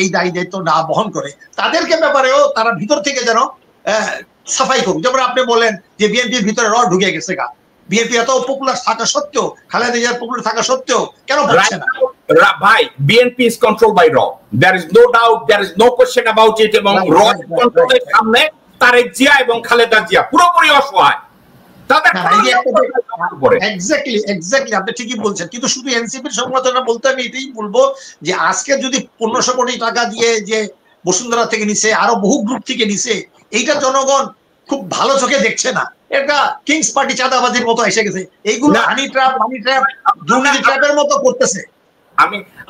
এই দায়িত্ব না বহন করে, তাদেরকে ব্যাপারেও তারা ভিতর থেকে যেন সাফাই করুক। যেমন আপনি বলেন যে বিএনপির ভিতরে র ঢুকে গেছে গা, বিএনপি এত পপুলার থাকা সত্ত্বেও, খালেদা জিয়ার পপুলার থাকা সত্ত্বেও কেন পাচ্ছে না? ভাই, BNP is controlled by raw, there is no doubt, there is no question about it, এবং raw কন্ট্রোলের সামনে তারেক জিয়া এবং খালেদা জিয়া পুরোপুরি অসহায়। এক্স্যাক্টলি আপনি ঠিকই বলছেন। কিন্তু শুধু এনসিপির সমালোচনা বলতে আমি এটাই বলবো যে আজকে যদি 1500 কোটি টাকা দিয়ে যে বসুন্ধরা থেকে নিছে, আরো বহু গ্রুপ থেকে নিছে, এইটা জনগণ খুব ভালো চোখে দেখছে না। এটা কিংস পার্টি চাঁদাবাজির মতো এসে গেছে, এইগুলো হানি ট্র্যাপ দুর্নীতি ট্র্যাপের মতো করতেছে।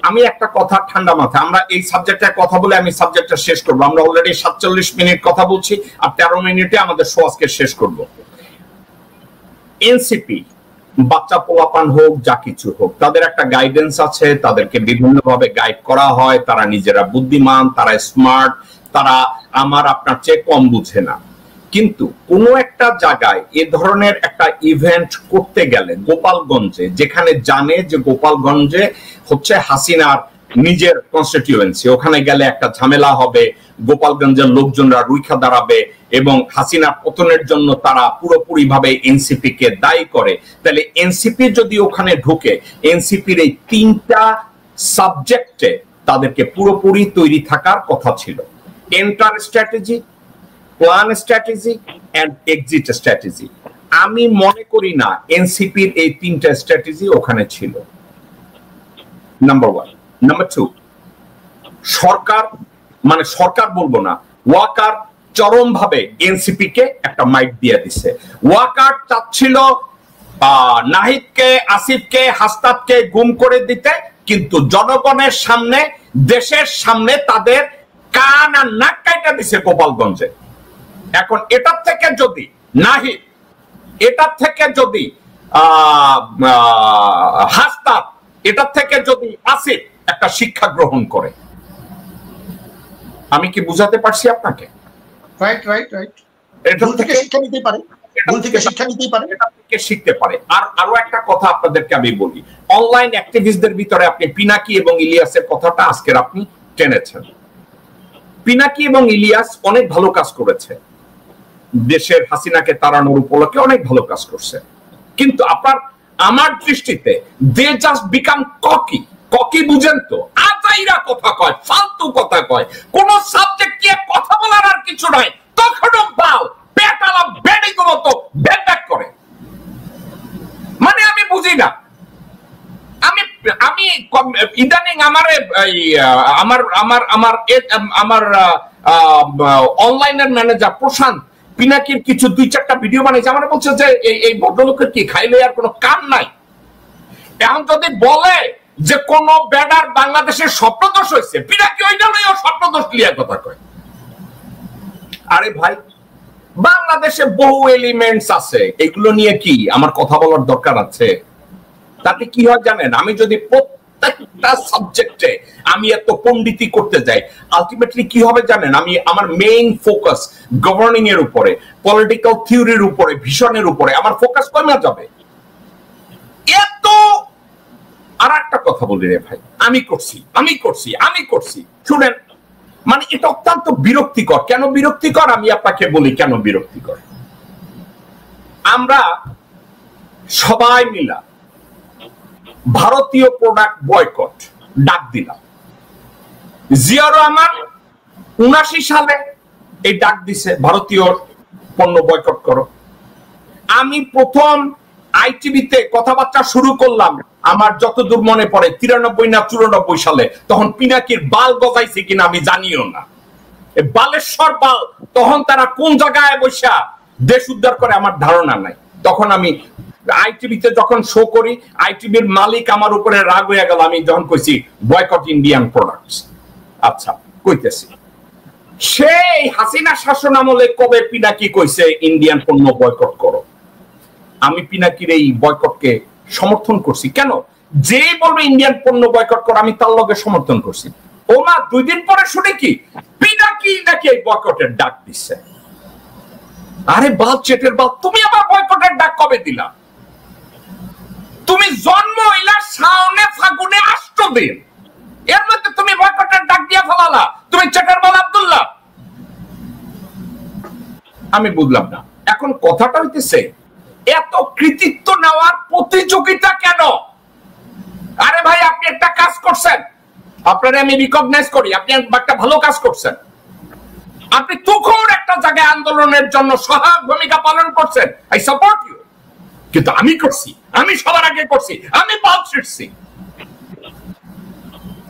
আমি একটা কথা ঠান্ডা মাথায়, আমরা এই সাবজেক্টে কথা বলে আমি সাবজেক্টটা শেষ করবো। আমরা অলরেডি 47 মিনিট কথা বলছি, আর 13 মিনিটে আমাদের শো আজকে শেষ করব। এনসিপি বাচ্চা পোলাপান হোক, যা কিছু হোক, তাদের একটা গাইডেন্স আছে, তাদেরকে বিভিন্নভাবে গাইড করা হয়, তারা নিজেরা বুদ্ধিমান, তারা স্মার্ট, তারা আমার আপনার চেয়ে কম বুঝে না। কিন্তু কোনো একটা জায়গায় এ ধরনের একটা ইভেন্ট করতে গেলে, গোপালগঞ্জে, যেখানে জানে যে গোপালগঞ্জে হচ্ছে হাসিনার নিজের কনস্টিটিউয়েন্সি, ওখানে গেলে একটা ঝামেলা হবে, গোপালগঞ্জের লোকজনরা রুইখা দাঁড়াবে এবং হাসিনার পতনের জন্য তারা পুরোপুরি ভাবে এনসিপি কে দায়ী করে, তাহলে এনসিপি যদি ওখানে ঢুকে, এনসিপির এই তিনটা সাবজেক্টে তাদেরকে পুরোপুরি তৈরি থাকার কথা ছিল: enter strategy, plan strategy and exit strategy. আমি মনে করি না এনসিপির এই তিনটা স্ট্র্যাটেজি ওখানে ছিল, নাম্বার ওয়ান। নাম্বার টু, সরকার, মানে সরকার বলবো না, ওয়াকার চরমভাবে এনসিপি কে একটা মাইক দিয়ে দিছে। ওয়াকার চাচ্ছিল নাহিদকে, আসিফকে, হাসনাতকে গুম করে দিতে, কিন্তু জনগণের সামনে, দেশের সামনে তাদের কান আর নাক কাইটা দিছে গোপালগঞ্জে। এখন এটার থেকে যদি নাহিদ, এটার থেকে যদি হাসনাত, এটার থেকে যদি আসিফ একটা শিক্ষা গ্রহণ করে, আমি কি বুঝাতে পারছি আপনাকে? রাইট রাইট রাইট, এটা থেকে শিক্ষা নিতে পারে, ভুল থেকে শিক্ষা নিতে পারে, এটা থেকে শিখতে পারে। আর আরো একটা কথা আপনাদেরকে আমি বলি, অনলাইন অ্যাক্টিভিস্টদের ভিতরে আপনি পিনাকি এবং ইলিয়াসের কথাটা আজকের আপনি টেনেছেন। পিনাকি এবং ইলিয়াস অনেক ভালো কাজ করেছে, দেশের হাসিনাকে তাড়ানোর উপলক্ষে অনেক ভালো কাজ করছে, কিন্তু আমার দৃষ্টিতে দে জাস্ট বিকাম ককি। ককি বুঝেন তো? আজাইরা কথা কয়, ফালতু কথা কয়, কোন সাবজেক্ট নিয়ে কথা বলার আর কিছু নাই, তখনও বাল পেটালা বেডিং মতো ব্যাক করে। মানে আমি বুঝি না, আমি ইদানিং আমার অনলাইনের ম্যানেজার প্রশান্ত পিনাকির কিছু 2-4টা ভিডিও বানিয়েছে, আমার বলছে যে এই ভদ্রলোকের কি খাইলে আর কোনো কাম নাই। এখন যদি বলে যে কোন ব্যাডার বাংলাদেশের স্বপ্নদোষ হয়েছে, পিনাকি ওইটা লইও স্বপ্নদোষ লিয়ার কথা কয়। আরে ভাই, বাংলাদেশে বহু এলিমেন্টস আছে, এগুলো নিয়ে কি আমার কথা বলার দরকার আছে? তাতে কি হয় জানেন, আমি যদি প্রত্যেকটা সাবজেক্টে আমি এত পণ্ডিতি করতে যাই, আলটিমেটলি কি হবে জানেন, আমি আমার মেইন ফোকাস গভর্নিং এর উপরে, পলিটিক্যাল থিওরির উপরে, ভিশনের উপরে আমার ফোকাস কমে যাবে। এত আর একটা কথা বলি রে ভাই, আমি করছি শুনেন, মানে এটা অত্যন্ত বিরক্তিকর। কেন বিরক্তিকর আমি আপনাকে বলি, কেন বিরক্তিকর। আমরা সবাই মিলা ভারতীয় প্রোডাক্ট বয়কট ডাক দিলাম। জিয়া রহমান 79 সালে এই ডাক দিছে, ভারতীয় পণ্য বয়কট করো। আমি প্রথম আইটিভিতে কথাবার্তা শুরু করলাম, আমার যতদূর মনে পড়ে 93 না 94 সালে, তখন পিনাকির বাল গজাইছে কিনা আমি জানিও না। বালেশ্বর বাল তখন তারা কোন জায়গায় বসা দেশ উদ্ধার করে আমার ধারণা নাই। তখন আমি আইটিভিতে যখন শো করি, আইটিভির মালিক আমার উপরে রাগ হয়ে গেল, আমি যখন কইছি বয়কট ইন্ডিয়ান প্রোডাক্টস। আচ্ছা, কইতেছি সেই হাসিনা শাসন আমলে কবে পিনাকি কইছে ইন্ডিয়ান পণ্য বয়কট করো? আমি পিনাকির এই বয়কটকে সমর্থন করছি। কেন? যে বলবে ইন্ডিয়ান পণ্য বয়কট করো, আমি তার লগে সমর্থন করছি। ও মা, 2 দিন পরে শুনে কি পিনাকি নাকি এই বয়কটের ডাক দিচ্ছে। আরে বাল চেটের বাল, তুমি আবার বয়কটের ডাক কবে দিলা? তুমি জন্ম হইলা শাওনে ফাগুনে 8 দিন, এর মধ্যে তুমি বয়কটের ডাক দিয়া ফেলালা, তুমি চেটের বাল আব্দুল্লাহ। আমি বুঝলাম না। এখন কথাটা হইতেছে এত কৃতিত্ব নেওয়ার প্রতিযোগিতা কেন? আরে ভাই, আপনি একটা কাজ করছেন, আপনারে আমি রিকগনাইজ করি, আপনি একটা ভালো কাজ করছেন। আপনি তখন একটা জায়গায় আন্দোলনের জন্য সহায়ক ভূমিকা পালন করছেন, আই সাপোর্ট ইউ। কিন্তু আমি করছি, আমি সবার আগে করছি, আমি বাল ছিড়ছি।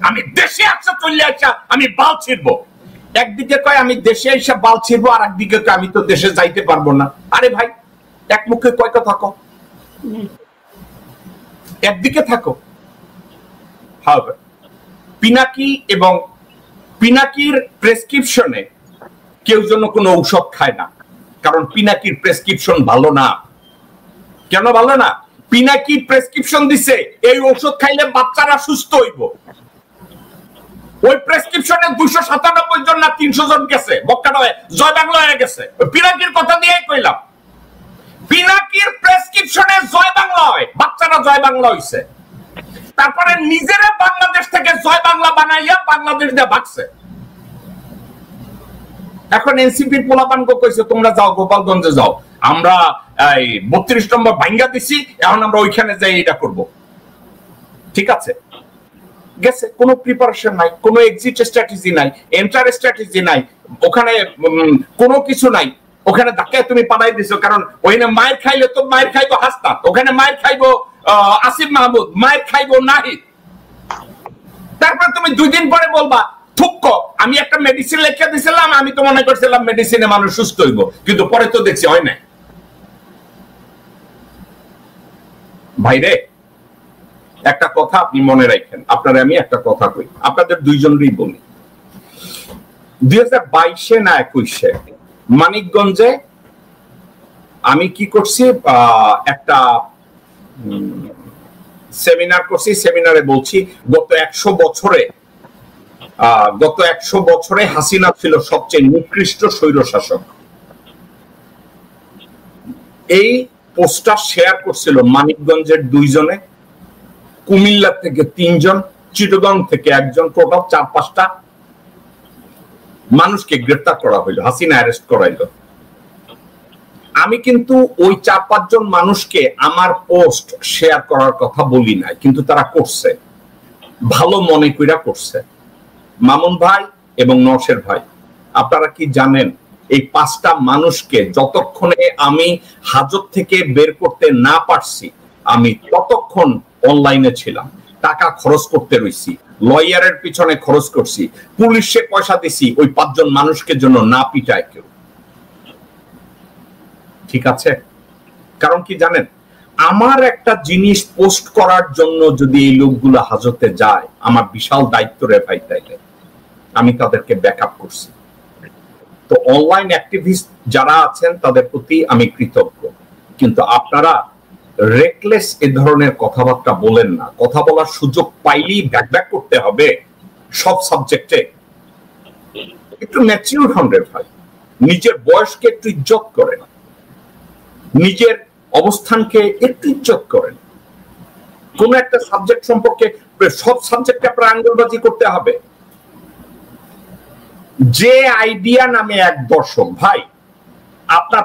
আমি দেশে আসা চলে আসা আমি বাল ছিড়বো। একদিকে কয় আমি দেশে এসে বাল ছিড়বো, আর একদিকে কয় আমি তো দেশে যাইতে পারবো না। আরে ভাই, এক মুখে কয় কথা কও, একদিকে থাকো। হবে পিনাকি এবং পিনাকির প্রেসক্রিপশনে কেউ যেন কোনো ঔষধ খায় না, কারণ পিনাকির প্রেসক্রিপশন ভালো না। কেন ভালো না? পিনাকি প্রেসক্রিপশন দিছে এই ওষুধ খাইলে বাচ্চারা সুস্থ হইব, ওই প্রেসক্রিপশনে 297 জন না 300 জন গেছে, বক্কাটা জয় বাংলা হয়ে গেছে। পিনাকির কথা দিয়ে কইলাম, পিনাকির প্রেসক্রিপশনে জয় বাংলা হয়, বাচ্চারা জয় বাংলা হইছে। তারপরে নিজেরা বাংলাদেশ থেকে জয় বাংলা বানাইয়া বাংলাদেশ দিয়ে ভাগছে। এখন এনসিপির পোলাপানক কইছে তোমরা যাও গোপালগঞ্জে যাও, আমরা 32 নম্বর ভাঙ্গা দিছি, এখন আমরা ওইখানে যাই এটা করব। ঠিক আছে, গেছে, কোনো প্রিপারেশন নাই, কোনো এক্সিট স্ট্র্যাটেজি নাই, এন্টার স্ট্র্যাটেজি নাই, ওখানে কোনো কিছু নাই। ওখানে ধাক্কায় তুমি পাঠাই দিছো, কারণ ওইখানে মায়ের খাইলে তো মায়ের খাইবো হাসনাত, ওখানে মায়ের খাইবো আসিফ মাহমুদ, মায়ের খাইবো নাহিদ। তারপরে তুমি 2 দিন পরে বলবা থুক্ক আমি একটা মেডিসিন লিখে দিছিলাম, আমি তো মনে করছিলাম মেডিসিনে মানুষ সুস্থ হইব, কিন্তু পরে তো দেখছি হয় না। ভাইরে একটা কথা আপনি মনে রাখেন, আপনারা আমি একটা কথা কই, আপনাদের দুইজনেরই বলি। 2022 না 21 মানিকগঞ্জে আমি কি করছি, একটা সেমিনার করছি। সেমিনারে বলছি গত 100 বছরে হাসিনা ছিল সবচেয়ে নিকৃষ্ট স্বৈরশাসক। এই পোস্টার শেয়ার করছিল মানিকগঞ্জের 2 জনে, কুমিল্লা থেকে 3 জন, চিটাগং থেকে 1 জন, টোটাল 4-5টা মানুষকে গ্রেফতার করা হইল, হাসিনা অ্যারেস্ট করাইল। আমি কিন্তু ওই 4-5 জন মানুষকে আমার পোস্ট শেয়ার করার কথা বলি নাই, কিন্তু তারা করছে, ভালো মনে কইরা করছে। মামুন ভাই এবং নওশের ভাই, আপনারা কি জানেন এই 5টা মানুষকে যতক্ষণে আমি হাজত থেকে বের করতে না পারছি, আমি ততক্ষণ অনলাইনে ছিলাম, টাকা খরচ করতে রইছি, লয়ারের পিছনে খরচ করছি, পুলিশে পয়সা দিছি ওই 5 জন মানুষকে জন্য না পিটায় কেউ। ঠিক আছে, কারণ কি জানেন, আমার একটা জিনিস পোস্ট করার জন্য যদি এই লোকগুলো হাজতে যায়, আমার বিশাল দায়িত্ব রে ভাই, তাইলে আমি তাদেরকে ব্যাকআপ করছি। তো অনলাইন অ্যাক্টিভিস্ট যারা আছেন তাদের প্রতি আমি কৃতজ্ঞ, কিন্তু আপনারা রেকলেস এ ধরনের কথাবার্তা বলেন না। কথা বলার সুযোগ পাইলেই ব্যাক করতে হবে সব সাবজেক্টে। একটু ম্যাচিউর হন রে ভাই, নিজের বয়সকে একটু ইজ্জত করেন, নিজের অবস্থানকে একটু ইজ্জত করেন। কোন একটা সাবজেক্ট সম্পর্কে সব সাবজেক্টে আপনার আঙ্গুলবাজি করতে হবে। যে আইডিয়া নামে এক দর্শক ভাই, আপনার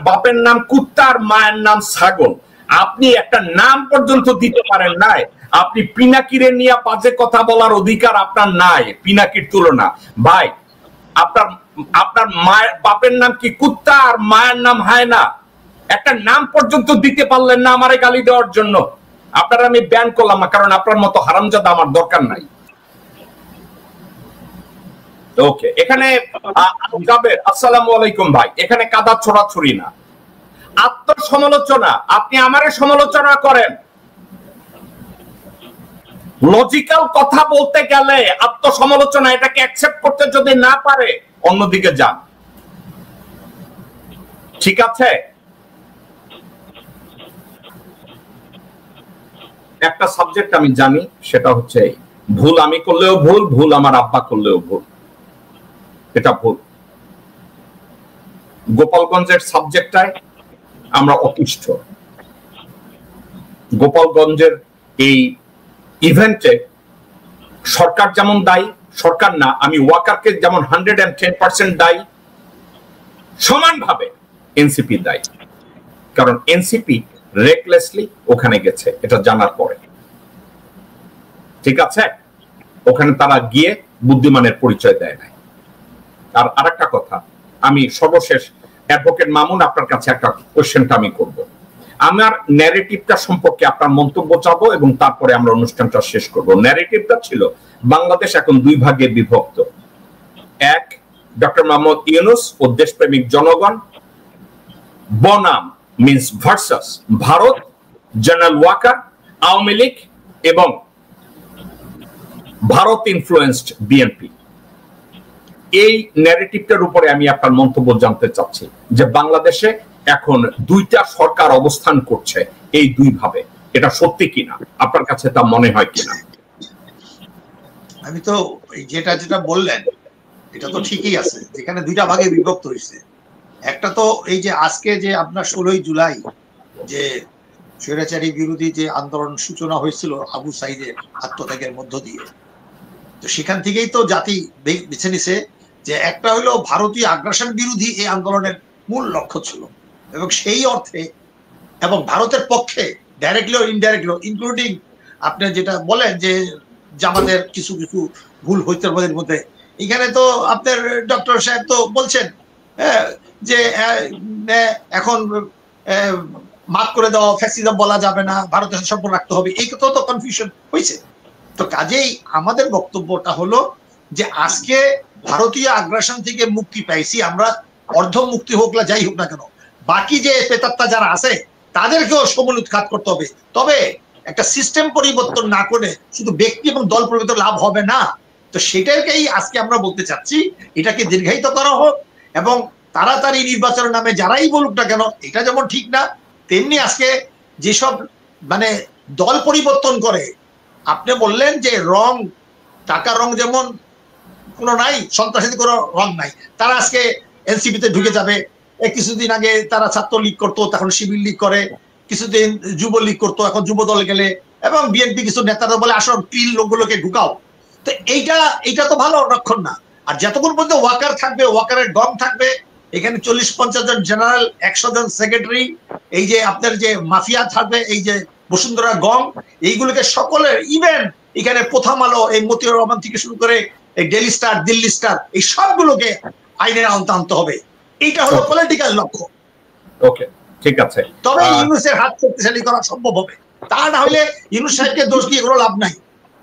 বাপের নাম কুত্তা আর মায়ের নাম ছাগল, আপনি একটা নাম পর্যন্ত দিতে পারেন নাই। আপনি পিনাকিরে নিয়ে বাজে কথা বলার অধিকার আপনার নাই পিনাকির তুলনা। ভাই আপনার মায়ের বাপের নাম কি কুত্তা আর মায়ের নাম হায়না, একটা নাম পর্যন্ত দিতে পারলেন না আমারে গালি দেওয়ার জন্য। আপনার আমি ব্যান করলাম না, কারণ আপনার মতো হারামজাদা আমার দরকার নাই। ওকে, এখানে আসসালামু আলাইকুম ভাই, এখানে কাদা ছোড়াছুড়ি না, আত্মসমালোচনা। আপনি আমারে সমালোচনা করেন, লজিক্যাল কথা বলতে গেলে আত্মসমালোচনা, এটাকে অ্যাকসেপ্ট করতে যদি না পারে অন্যদিকে যান। ঠিক আছে, একটা সাবজেক্ট আমি জানি, সেটা হচ্ছে ভুল আমি করলেও ভুল, ভুল আমার আব্বা করলেও ভুল, এটা ভুল। গোপালগঞ্জের সাবজেক্টটায় আমরা অতিষ্ঠ। গোপালগঞ্জের এই ইভেন্টে সরকার যেমন দায়ী, সরকার না, আমি ওয়াকারকে যেমন 110% দায়ী, সমানভাবে এনসিপি দায়ী। কারণ এনসিপি রেকলেসলি ওখানে গেছে, এটা জানার পরে। ঠিক আছে, ওখানে তারা গিয়ে বুদ্ধিমানের পরিচয় দেয় নাই। আর আরেকটা কথা, আমি সর্বশেষ অ্যাডভোকেট মামুন আপনার কাছে একটা কোশ্চেনটা আমি করব। আমার ন্যারেটিভটা সম্পর্কে আপনার মন্তব্য চাবো এবং তারপরে আমরা অনুষ্ঠানটা শেষ করব। ন্যারেটিভটা ছিল বাংলাদেশ এখন 2 ভাগে বিভক্ত। এক, ডক্টর মোহাম্মদ ইউনূস ও দেশপ্রেমিক জনগণ বনাম means versus Bharat, general Waker, Awami League এবং ভারত ইনফ্লুয়েন্সড বিএনপি। এই ন্যারেটিভটার উপরে আমি আপনার মন্তব্য জানতে চাচ্ছি যে বাংলাদেশে এখন দুইটা সরকার অবস্থান করছে এই দুই ভাবে, এটা সত্যি কিনা, আপনার কাছে তা মনে হয় কিনা? আমি তো যেটা যেটা বললেন এটা তো ঠিকই আছে, যেখানে দুইটা ভাগে বিভক্ত হয়েছে। একটা তো এই যে আজকে যে আপনার 16ই জুলাই যে স্বৈরাচারী বিরোধী যে আন্দোলন সূচনা হয়েছিল আবু সাইদের আত্মত্যাগের মধ্য দিয়ে, তো সেখান থেকেই তো জাতি বেছে নিছে যে একটা হলো ভারতীয় আগ্রাসন বিরোধী এই আন্দোলনের মূল লক্ষ্য ছিল, এবং সেই অর্থে এবং ভারতের পক্ষে ডাইরেক্টলি ও ইনডাইরেক্টলি ইনক্লুডিং আপনি যেটা বলেন যে জামাতের কিছু কিছু ভুল হইতে পারে মধ্যে, এখানে তো আপনার ডক্টর সাহেব তো বলছেন যে এখন মাফ করে দেওয়া ফ্যাসিজম বলা যাবে না, ভারতের সাথে সম্পর্ক রাখতে হবে, এই কথা তো কনফিউশন হয়েছে। তো কাজেই আমাদের বক্তব্যটা হলো যে আজকে ভারতীয় আগ্রাসন থেকে মুক্তি পাইছি আমরা, অর্ধ মুক্তি হোক না যাই হোক না কেন, বাকি যে প্রেতাত্মা যারা আছে তাদেরকেও সমূল উৎখাত করতে হবে। তবে একটা সিস্টেম পরিবর্তন না করে শুধু ব্যক্তি এবং দল পরিবর্তন লাভ হবে না। তো সেটাকেই আজকে আমরা বলতে চাচ্ছি, এটাকে দীর্ঘায়িত করা হোক এবং তাড়াতাড়ি নির্বাচনের নামে যারাই বলুক না কেন, এটা যেমন ঠিক না, তেমনি আজকে যেসব মানে দল পরিবর্তন করে, আপনি বললেন যে রং, টাকার রং যেমন কোনো নাই, সন্ত্রাসী কোনো রং নাই, তারা আজকে এনসিপিতে ঢুকে যাবে। কিছুদিন আগে তারা ছাত্রলীগ করতো, তখন শিবির লীগ করে, কিছুদিন যুবলীগ করতো, এখন যুব দল গেলে, এবং বিএনপি কিছু নেতারা বলে আসলে ক্লিন লোকগুলোকে ঢুকাও। তো এইটা তো ভালো লক্ষণ না। আর যতক্ষণ পর্যন্ত ওয়াকার থাকবে, ওয়াকারের গং থাকবে, এখানে 40-50 জন জেনারেল, 100 জন সেক্রেটারি, এই যে আপনার যে মাফিয়া থাকবে, এই যে বসুন্ধরা গং, এইগুলোকে সকলের, ইভেন এখানে প্রথম আলো, এই মতিউর রহমান থেকে শুরু করে এই ডেইলি স্টার, দিল্লি স্টার, এই সবগুলোকে আইনের আওতায় আনতে হবে। এইটা হলো পলিটিক্যাল লক্ষ্য। ওকে, ঠিক আছে। তবে ইউনূসের হাত শক্তিশালী করা সম্ভব হবে, তা না হলে ইউনূস সাহেবকে দোষ দিয়ে কোনো লাভ নাই।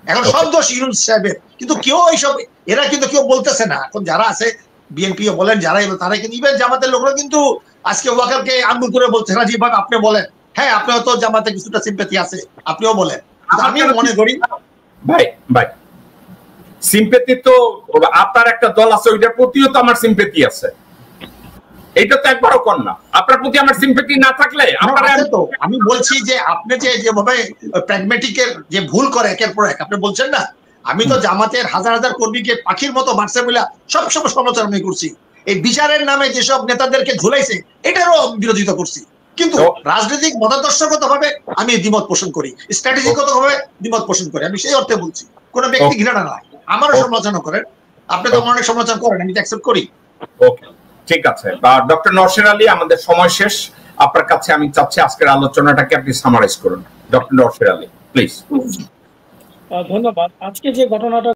এখন সব দোষ ইউনূস সাহেবের, কিন্তু কেউ এইসব, এরা কিন্তু কেউ বলতেছে না। এখন যারা আছে বিএনপিও বলেন, যারা এলো তারা কিন্তু, ইভেন জামাতের লোকরা কিন্তু আজকে ওয়াকারকে আঙ্গুল করে বলছে, রাজীব ভাই আপনি বলেন, হ্যাঁ আপনিও তো জামাতে কিছুটা সিম্প্যাথি আছে, আপনিও বলেন। আমি মনে করি ভাই সিম্প্যাথি তো আপনার একটা দল আছে, ওইটার প্রতিও তো আমার সিম্প্যাথি আছে, এটা তো একবারও কর না। আপনার প্রতি আমার সিম্প্যাথি না থাকলে আমি বলছি যে আপনি যেভাবে প্র্যাগম্যাটিকের যে ভুল করে একের পর এক, আপনি বলছেন না, আমি তো জামাতের হাজার হাজার কর্মীকে পাখির মতো মারছে বলে সবসময় সমালোচনা করছি। এই বিচারের নামে যেসব নেতাদেরকে ঝুলাইছে এটারও বিরোধিতা করছি, কিন্তু রাজনৈতিক মতাদর্শগত ভাবে আমি দ্বিমত পোষণ করি, স্ট্র্যাটেজিগত ভাবে দ্বিমত পোষণ করি। আমি সেই অর্থে বলছি, কোন ব্যক্তি ঘৃণা নয়। আমারও সমালোচনা করেন, আপনি তো অনেক সমালোচনা করেন, আমি অ্যাকসেপ্ট করি। ওকে, ঠিক আছে। ডক্টর নওশাদ আলী, আমাদের সময় শেষ। আপনার কাছে আমি চাচ্ছি আজকের আলোচনাটাকে আপনি সামারাইজ করুন। Doctor Naushad Ali, please. ধন্যবাদ। আজকে যে ঘটনাটা